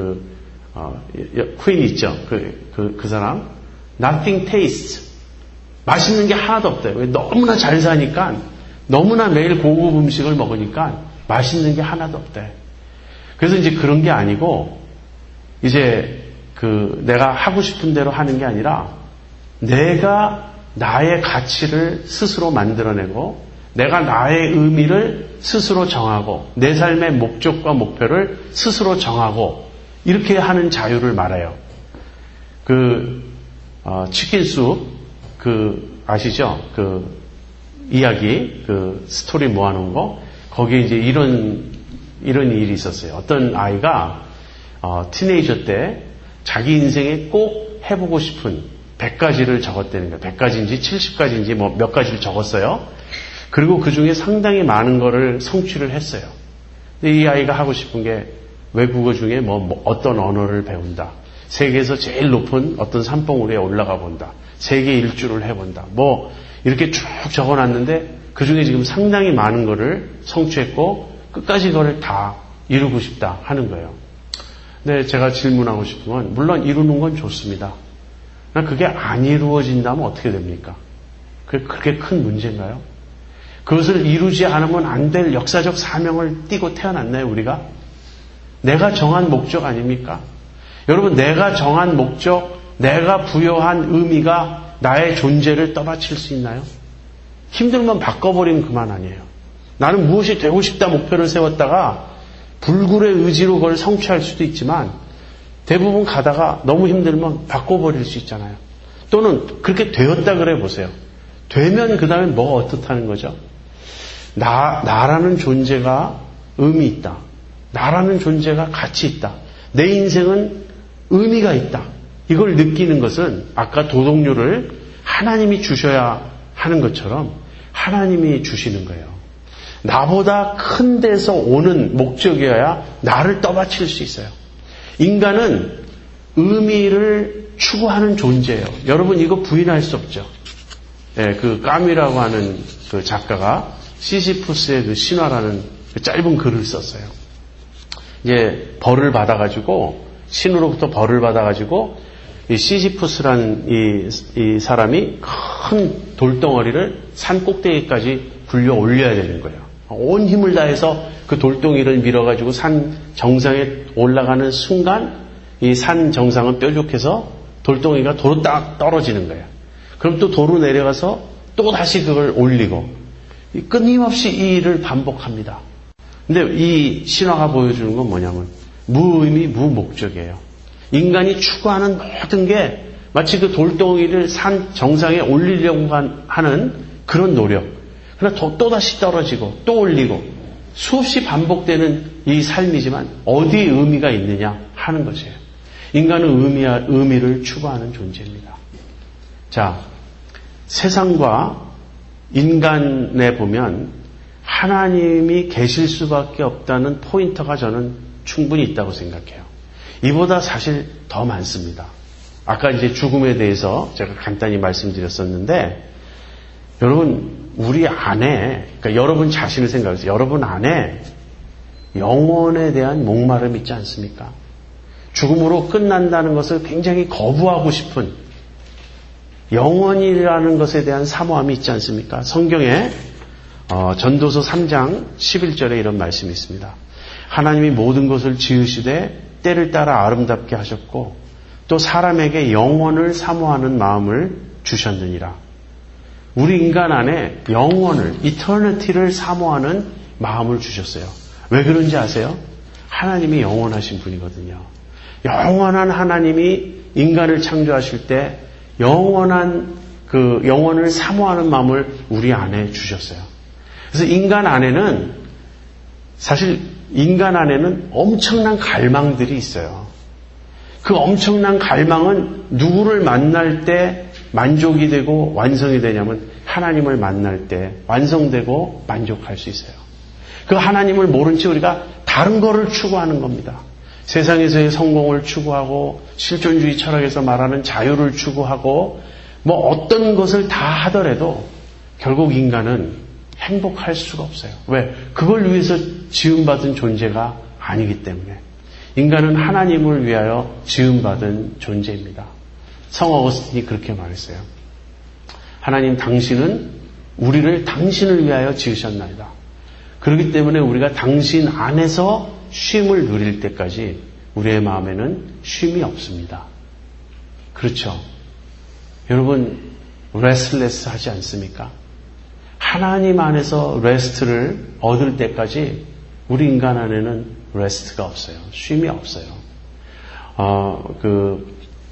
퀸 있죠. 그 사람. Nothing tastes. 맛있는 게 하나도 없대요. 왜? 너무나 잘 사니까, 너무나 매일 고급 음식을 먹으니까 맛있는 게 하나도 없대. 그래서 이제 그런 게 아니고, 이제 내가 하고 싶은 대로 하는 게 아니라, 내가 나의 가치를 스스로 만들어내고, 내가 나의 의미를 스스로 정하고, 내 삶의 목적과 목표를 스스로 정하고, 이렇게 하는 자유를 말해요. 치킨숲, 아시죠? 이야기, 스토리 모아놓은 거, 거기에 이제 이런 일이 있었어요. 어떤 아이가, 티네이저 때 자기 인생에 꼭 해보고 싶은 100가지를 적었다는 거예요. 100가지인지 70가지인지 몇 가지를 적었어요. 그리고 그 중에 상당히 많은 거를 성취를 했어요. 근데 이 아이가 하고 싶은 게 외국어 중에 어떤 언어를 배운다. 세계에서 제일 높은 어떤 산봉우리에 올라가 본다. 세계 일주를 해본다. 이렇게 쭉 적어놨는데 그 중에 지금 상당히 많은 거를 성취했고 끝까지 그걸 다 이루고 싶다 하는 거예요. 근데 제가 질문하고 싶은 건 물론 이루는 건 좋습니다. 그게 안 이루어진다면 어떻게 됩니까? 그게 그렇게 큰 문제인가요? 그것을 이루지 않으면 안 될 역사적 사명을 띠고 태어났나요, 우리가? 내가 정한 목적 아닙니까? 여러분, 내가 정한 목적, 내가 부여한 의미가 나의 존재를 떠받칠 수 있나요? 힘들면 바꿔버리면 그만 아니에요. 나는 무엇이 되고 싶다 목표를 세웠다가 불굴의 의지로 그걸 성취할 수도 있지만 대부분 가다가 너무 힘들면 바꿔버릴 수 있잖아요. 또는 그렇게 되었다 그래 보세요. 되면 그 다음에 뭐가 어떻다는 거죠? 나라는 존재가 의미 있다. 나라는 존재가 가치 있다. 내 인생은 의미가 있다. 이걸 느끼는 것은 아까 도덕률을 하나님이 주셔야 하는 것처럼 하나님이 주시는 거예요. 나보다 큰 데서 오는 목적이어야 나를 떠받칠 수 있어요. 인간은 의미를 추구하는 존재예요. 여러분 이거 부인할 수 없죠. 네, 까미라고 하는 그 작가가 시시푸스의 그 신화라는 그 짧은 글을 썼어요. 이제 벌을 받아가지고 신으로부터 벌을 받아가지고 이 시시푸스라는 이 사람이 큰 돌덩어리를 산 꼭대기까지 굴려 올려야 되는 거예요. 온 힘을 다해서 그 돌덩이를 밀어가지고 산 정상에 올라가는 순간 이 산 정상은 뾰족해서 돌덩이가 도로 딱 떨어지는 거예요. 그럼 또 도로 내려가서 또 다시 그걸 올리고 끊임없이 이 일을 반복합니다. 근데 이 신화가 보여주는 건 뭐냐면 무의미 무목적이에요. 인간이 추구하는 모든 게 마치 그 돌덩이를 산 정상에 올리려고 하는 그런 노력. 그러나 또다시 떨어지고 또 올리고 수없이 반복되는 이 삶이지만 어디에 의미가 있느냐 하는 것이에요. 인간은 의미를 추구하는 존재입니다. 자, 세상과 인간에 보면 하나님이 계실 수밖에 없다는 포인터가 저는 충분히 있다고 생각해요. 이보다 사실 더 많습니다. 아까 이제 죽음에 대해서 제가 간단히 말씀드렸었는데 여러분 우리 안에 그러니까 여러분 자신을 생각해서 여러분 안에 영원에 대한 목마름이 있지 않습니까? 죽음으로 끝난다는 것을 굉장히 거부하고 싶은 영원이라는 것에 대한 사모함이 있지 않습니까? 성경에 전도서 3장 11절에 이런 말씀이 있습니다. 하나님이 모든 것을 지으시되 때를 따라 아름답게 하셨고 또 사람에게 영원을 사모하는 마음을 주셨느니라. 우리 인간 안에 영원을, 이터니티를 사모하는 마음을 주셨어요. 왜 그런지 아세요? 하나님이 영원하신 분이거든요. 영원한 하나님이 인간을 창조하실 때 영원한 그 영원을 사모하는 마음을 우리 안에 주셨어요. 그래서 인간 안에는 사실 인간 안에는 엄청난 갈망들이 있어요. 그 엄청난 갈망은 누구를 만날 때 만족이 되고 완성이 되냐면 하나님을 만날 때 완성되고 만족할 수 있어요. 그 하나님을 모른 채 우리가 다른 거를 추구하는 겁니다. 세상에서의 성공을 추구하고 실존주의 철학에서 말하는 자유를 추구하고 뭐 어떤 것을 다 하더라도 결국 인간은 행복할 수가 없어요. 왜? 그걸 위해서 지음받은 존재가 아니기 때문에. 인간은 하나님을 위하여 지음받은 존재입니다. 성 어거스틴이 그렇게 말했어요. 하나님 당신은 우리를 당신을 위하여 지으셨나이다. 그렇기 때문에 우리가 당신 안에서 쉼을 누릴 때까지 우리의 마음에는 쉼이 없습니다. 그렇죠? 여러분 레스트레스 하지 않습니까? 하나님 안에서 레스트를 얻을 때까지 우리 인간 안에는 레스트가 없어요. 쉼이 없어요.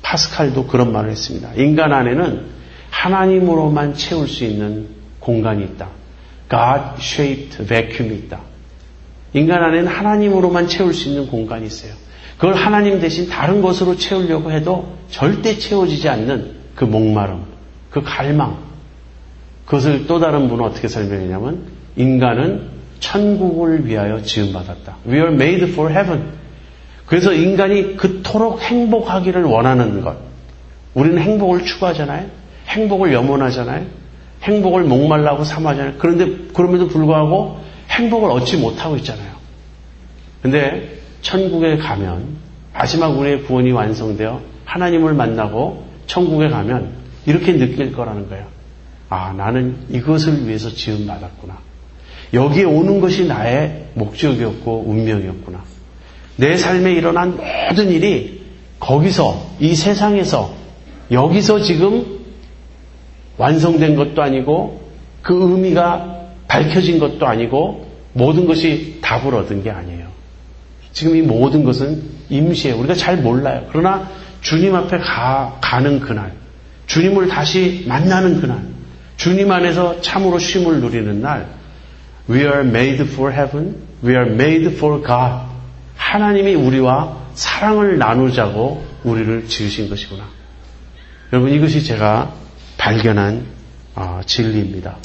파스칼도 그런 말을 했습니다. 인간 안에는 하나님으로만 채울 수 있는 공간이 있다. God-shaped vacuum이 있다. 인간 안에는 하나님으로만 채울 수 있는 공간이 있어요. 그걸 하나님 대신 다른 것으로 채우려고 해도 절대 채워지지 않는 그 목마름, 그 갈망. 그것을 또 다른 분은 어떻게 설명했냐면 인간은 천국을 위하여 지음받았다. We are made for heaven. 그래서 인간이 그토록 행복하기를 원하는 것. 우리는 행복을 추구하잖아요. 행복을 염원하잖아요. 행복을 목말라고 삼하잖아요. 그런데 그럼에도 불구하고 행복을 얻지 못하고 있잖아요. 근데 천국에 가면 마지막 우리의 구원이 완성되어 하나님을 만나고 천국에 가면 이렇게 느낄 거라는 거예요. 아, 나는 이것을 위해서 지음받았구나. 여기에 오는 것이 나의 목적이었고 운명이었구나. 내 삶에 일어난 모든 일이 거기서 이 세상에서 여기서 지금 완성된 것도 아니고 그 의미가 밝혀진 것도 아니고 모든 것이 답을 얻은 게 아니에요. 지금 이 모든 것은 임시예요. 우리가 잘 몰라요. 그러나 주님 앞에 가는 그날, 주님을 다시 만나는 그날, 주님 안에서 참으로 쉼을 누리는 날, We are made for heaven, we are made for God. 하나님이 우리와 사랑을 나누자고 우리를 지으신 것이구나. 여러분, 이것이 제가 발견한 진리입니다.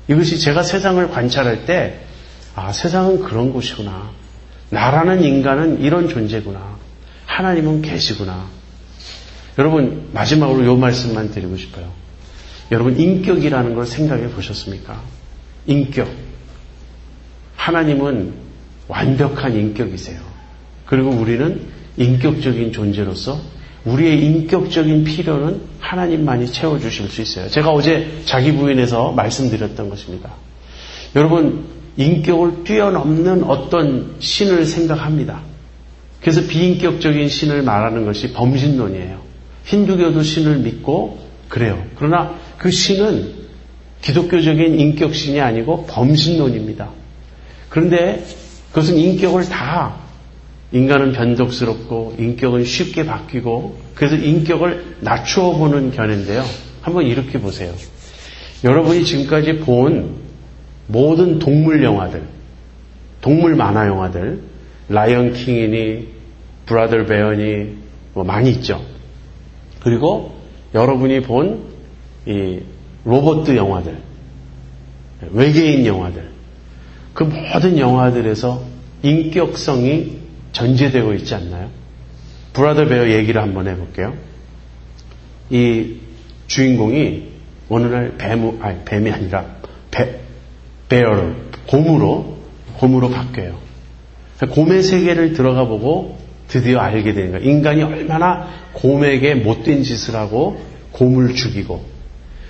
이것이 제가 세상을 관찰할 때 세상은 그런 곳이구나. 나라는 인간은 이런 존재구나. 하나님은 계시구나. 여러분, 마지막으로 이 말씀만 드리고 싶어요. 여러분, 인격이라는 걸 생각해 보셨습니까? 인격. 하나님은 완벽한 인격이세요. 그리고 우리는 인격적인 존재로서 우리의 인격적인 필요는 하나님만이 채워주실 수 있어요. 제가 어제 자기 부인에서 말씀드렸던 것입니다. 여러분, 인격을 뛰어넘는 어떤 신을 생각합니다. 그래서 비인격적인 신을 말하는 것이 범신론이에요. 힌두교도 신을 믿고 그래요. 그러나 그 신은 기독교적인 인격신이 아니고 범신론입니다. 그런데 그것은 인격을 다, 인간은 변덕스럽고 인격은 쉽게 바뀌고 그래서 인격을 낮추어 보는 견해인데요. 한번 이렇게 보세요. 여러분이 지금까지 본 모든 동물 영화들, 동물 만화 영화들, 라이언 킹이니 브라더 베어니 뭐 많이 있죠. 그리고 여러분이 본 이 로봇 영화들, 외계인 영화들, 그 모든 영화들에서 인격성이 전제되고 있지 않나요? 브라더 베어 얘기를 한번 해볼게요. 이 주인공이 어느 날 뱀이 아니라 곰으로 바뀌어요. 곰의 세계를 들어가 보고 드디어 알게 되는 거예요. 인간이 얼마나 곰에게 못된 짓을 하고 곰을 죽이고.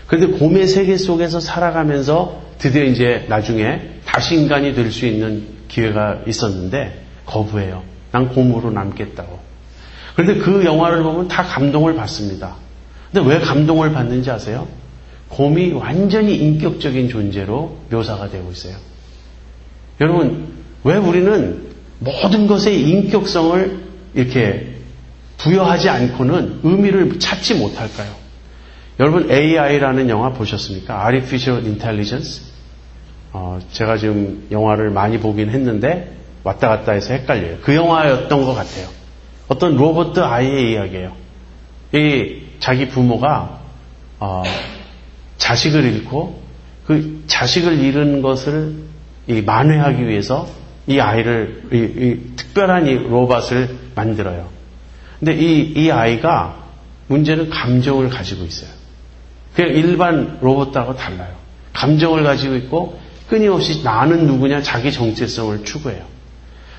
그런데 곰의 세계 속에서 살아가면서 드디어 이제 나중에 다시 인간이 될 수 있는 기회가 있었는데 거부해요. 난 곰으로 남겠다고. 그런데 그 영화를 보면 다 감동을 받습니다. 근데 왜 감동을 받는지 아세요? 곰이 완전히 인격적인 존재로 묘사가 되고 있어요. 여러분, 왜 우리는 모든 것의 인격성을 이렇게 부여하지 않고는 의미를 찾지 못할까요? 여러분, AI라는 영화 보셨습니까? Artificial Intelligence. 제가 지금 영화를 많이 보긴 했는데 왔다 갔다 해서 헷갈려요. 그 영화였던 것 같아요. 어떤 로봇 아이의 이야기예요. 이 자기 부모가 자식을 잃고 그 자식을 잃은 것을 만회하기 위해서 이 아이를 이 특별한 이 로봇을 만들어요. 근데 이 아이가 문제는 감정을 가지고 있어요. 그냥 일반 로봇하고 달라요. 감정을 가지고 있고 끊임없이 나는 누구냐 자기 정체성을 추구해요.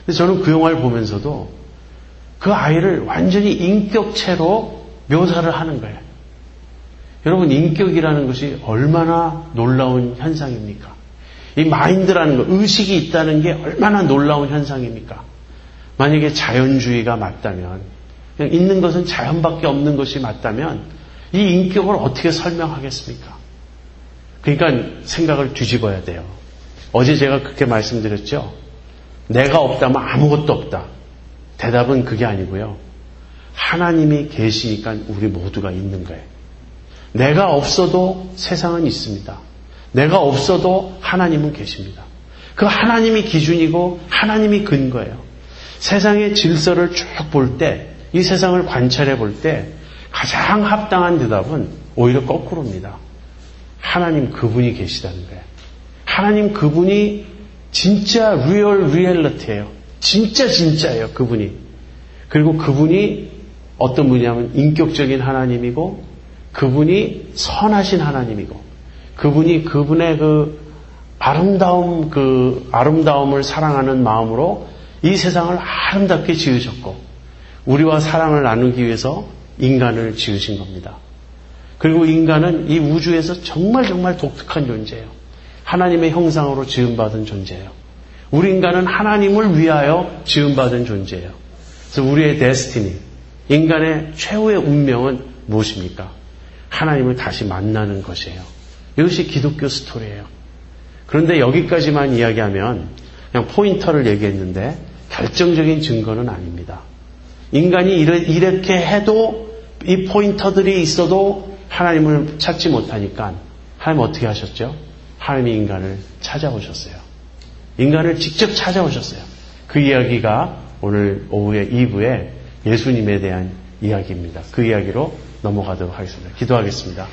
근데 저는 그 영화를 보면서도 그 아이를 완전히 인격체로 묘사를 하는 거예요. 여러분, 인격이라는 것이 얼마나 놀라운 현상입니까? 이 마인드라는 것, 의식이 있다는 게 얼마나 놀라운 현상입니까? 만약에 자연주의가 맞다면, 그냥 있는 것은 자연밖에 없는 것이 맞다면 이 인격을 어떻게 설명하겠습니까? 그러니까 생각을 뒤집어야 돼요. 어제 제가 그렇게 말씀드렸죠. 내가 없다면 아무것도 없다. 대답은 그게 아니고요. 하나님이 계시니까 우리 모두가 있는 거예요. 내가 없어도 세상은 있습니다. 내가 없어도 하나님은 계십니다. 그 하나님이 기준이고 하나님이 근거예요. 세상의 질서를 쭉 볼 때, 이 세상을 관찰해 볼 때 가장 합당한 대답은 오히려 거꾸로입니다. 하나님 그분이 계시다는 거예요. 하나님 그분이 진짜 리얼리티예요. 진짜예요, 그분이. 그리고 그분이 어떤 분이냐면 인격적인 하나님이고, 그분이 선하신 하나님이고, 그분이 그분의 아름다움을 사랑하는 마음으로 이 세상을 아름답게 지으셨고, 우리와 사랑을 나누기 위해서 인간을 지으신 겁니다. 그리고 인간은 이 우주에서 정말 독특한 존재예요. 하나님의 형상으로 지음받은 존재예요. 우리 인간은 하나님을 위하여 지음받은 존재예요. 그래서 우리의 데스티니, 인간의 최후의 운명은 무엇입니까? 하나님을 다시 만나는 것이에요. 이것이 기독교 스토리예요. 그런데 여기까지만 이야기하면 그냥 포인터를 얘기했는데 결정적인 증거는 아닙니다. 인간이 이렇게 해도 이 포인터들이 있어도 하나님을 찾지 못하니까 하나님 어떻게 하셨죠? 하나님이 인간을 찾아오셨어요. 인간을 직접 찾아오셨어요. 그 이야기가 오늘 오후에 2부에 예수님에 대한 이야기입니다. 그 이야기로 넘어가도록 하겠습니다. 기도하겠습니다.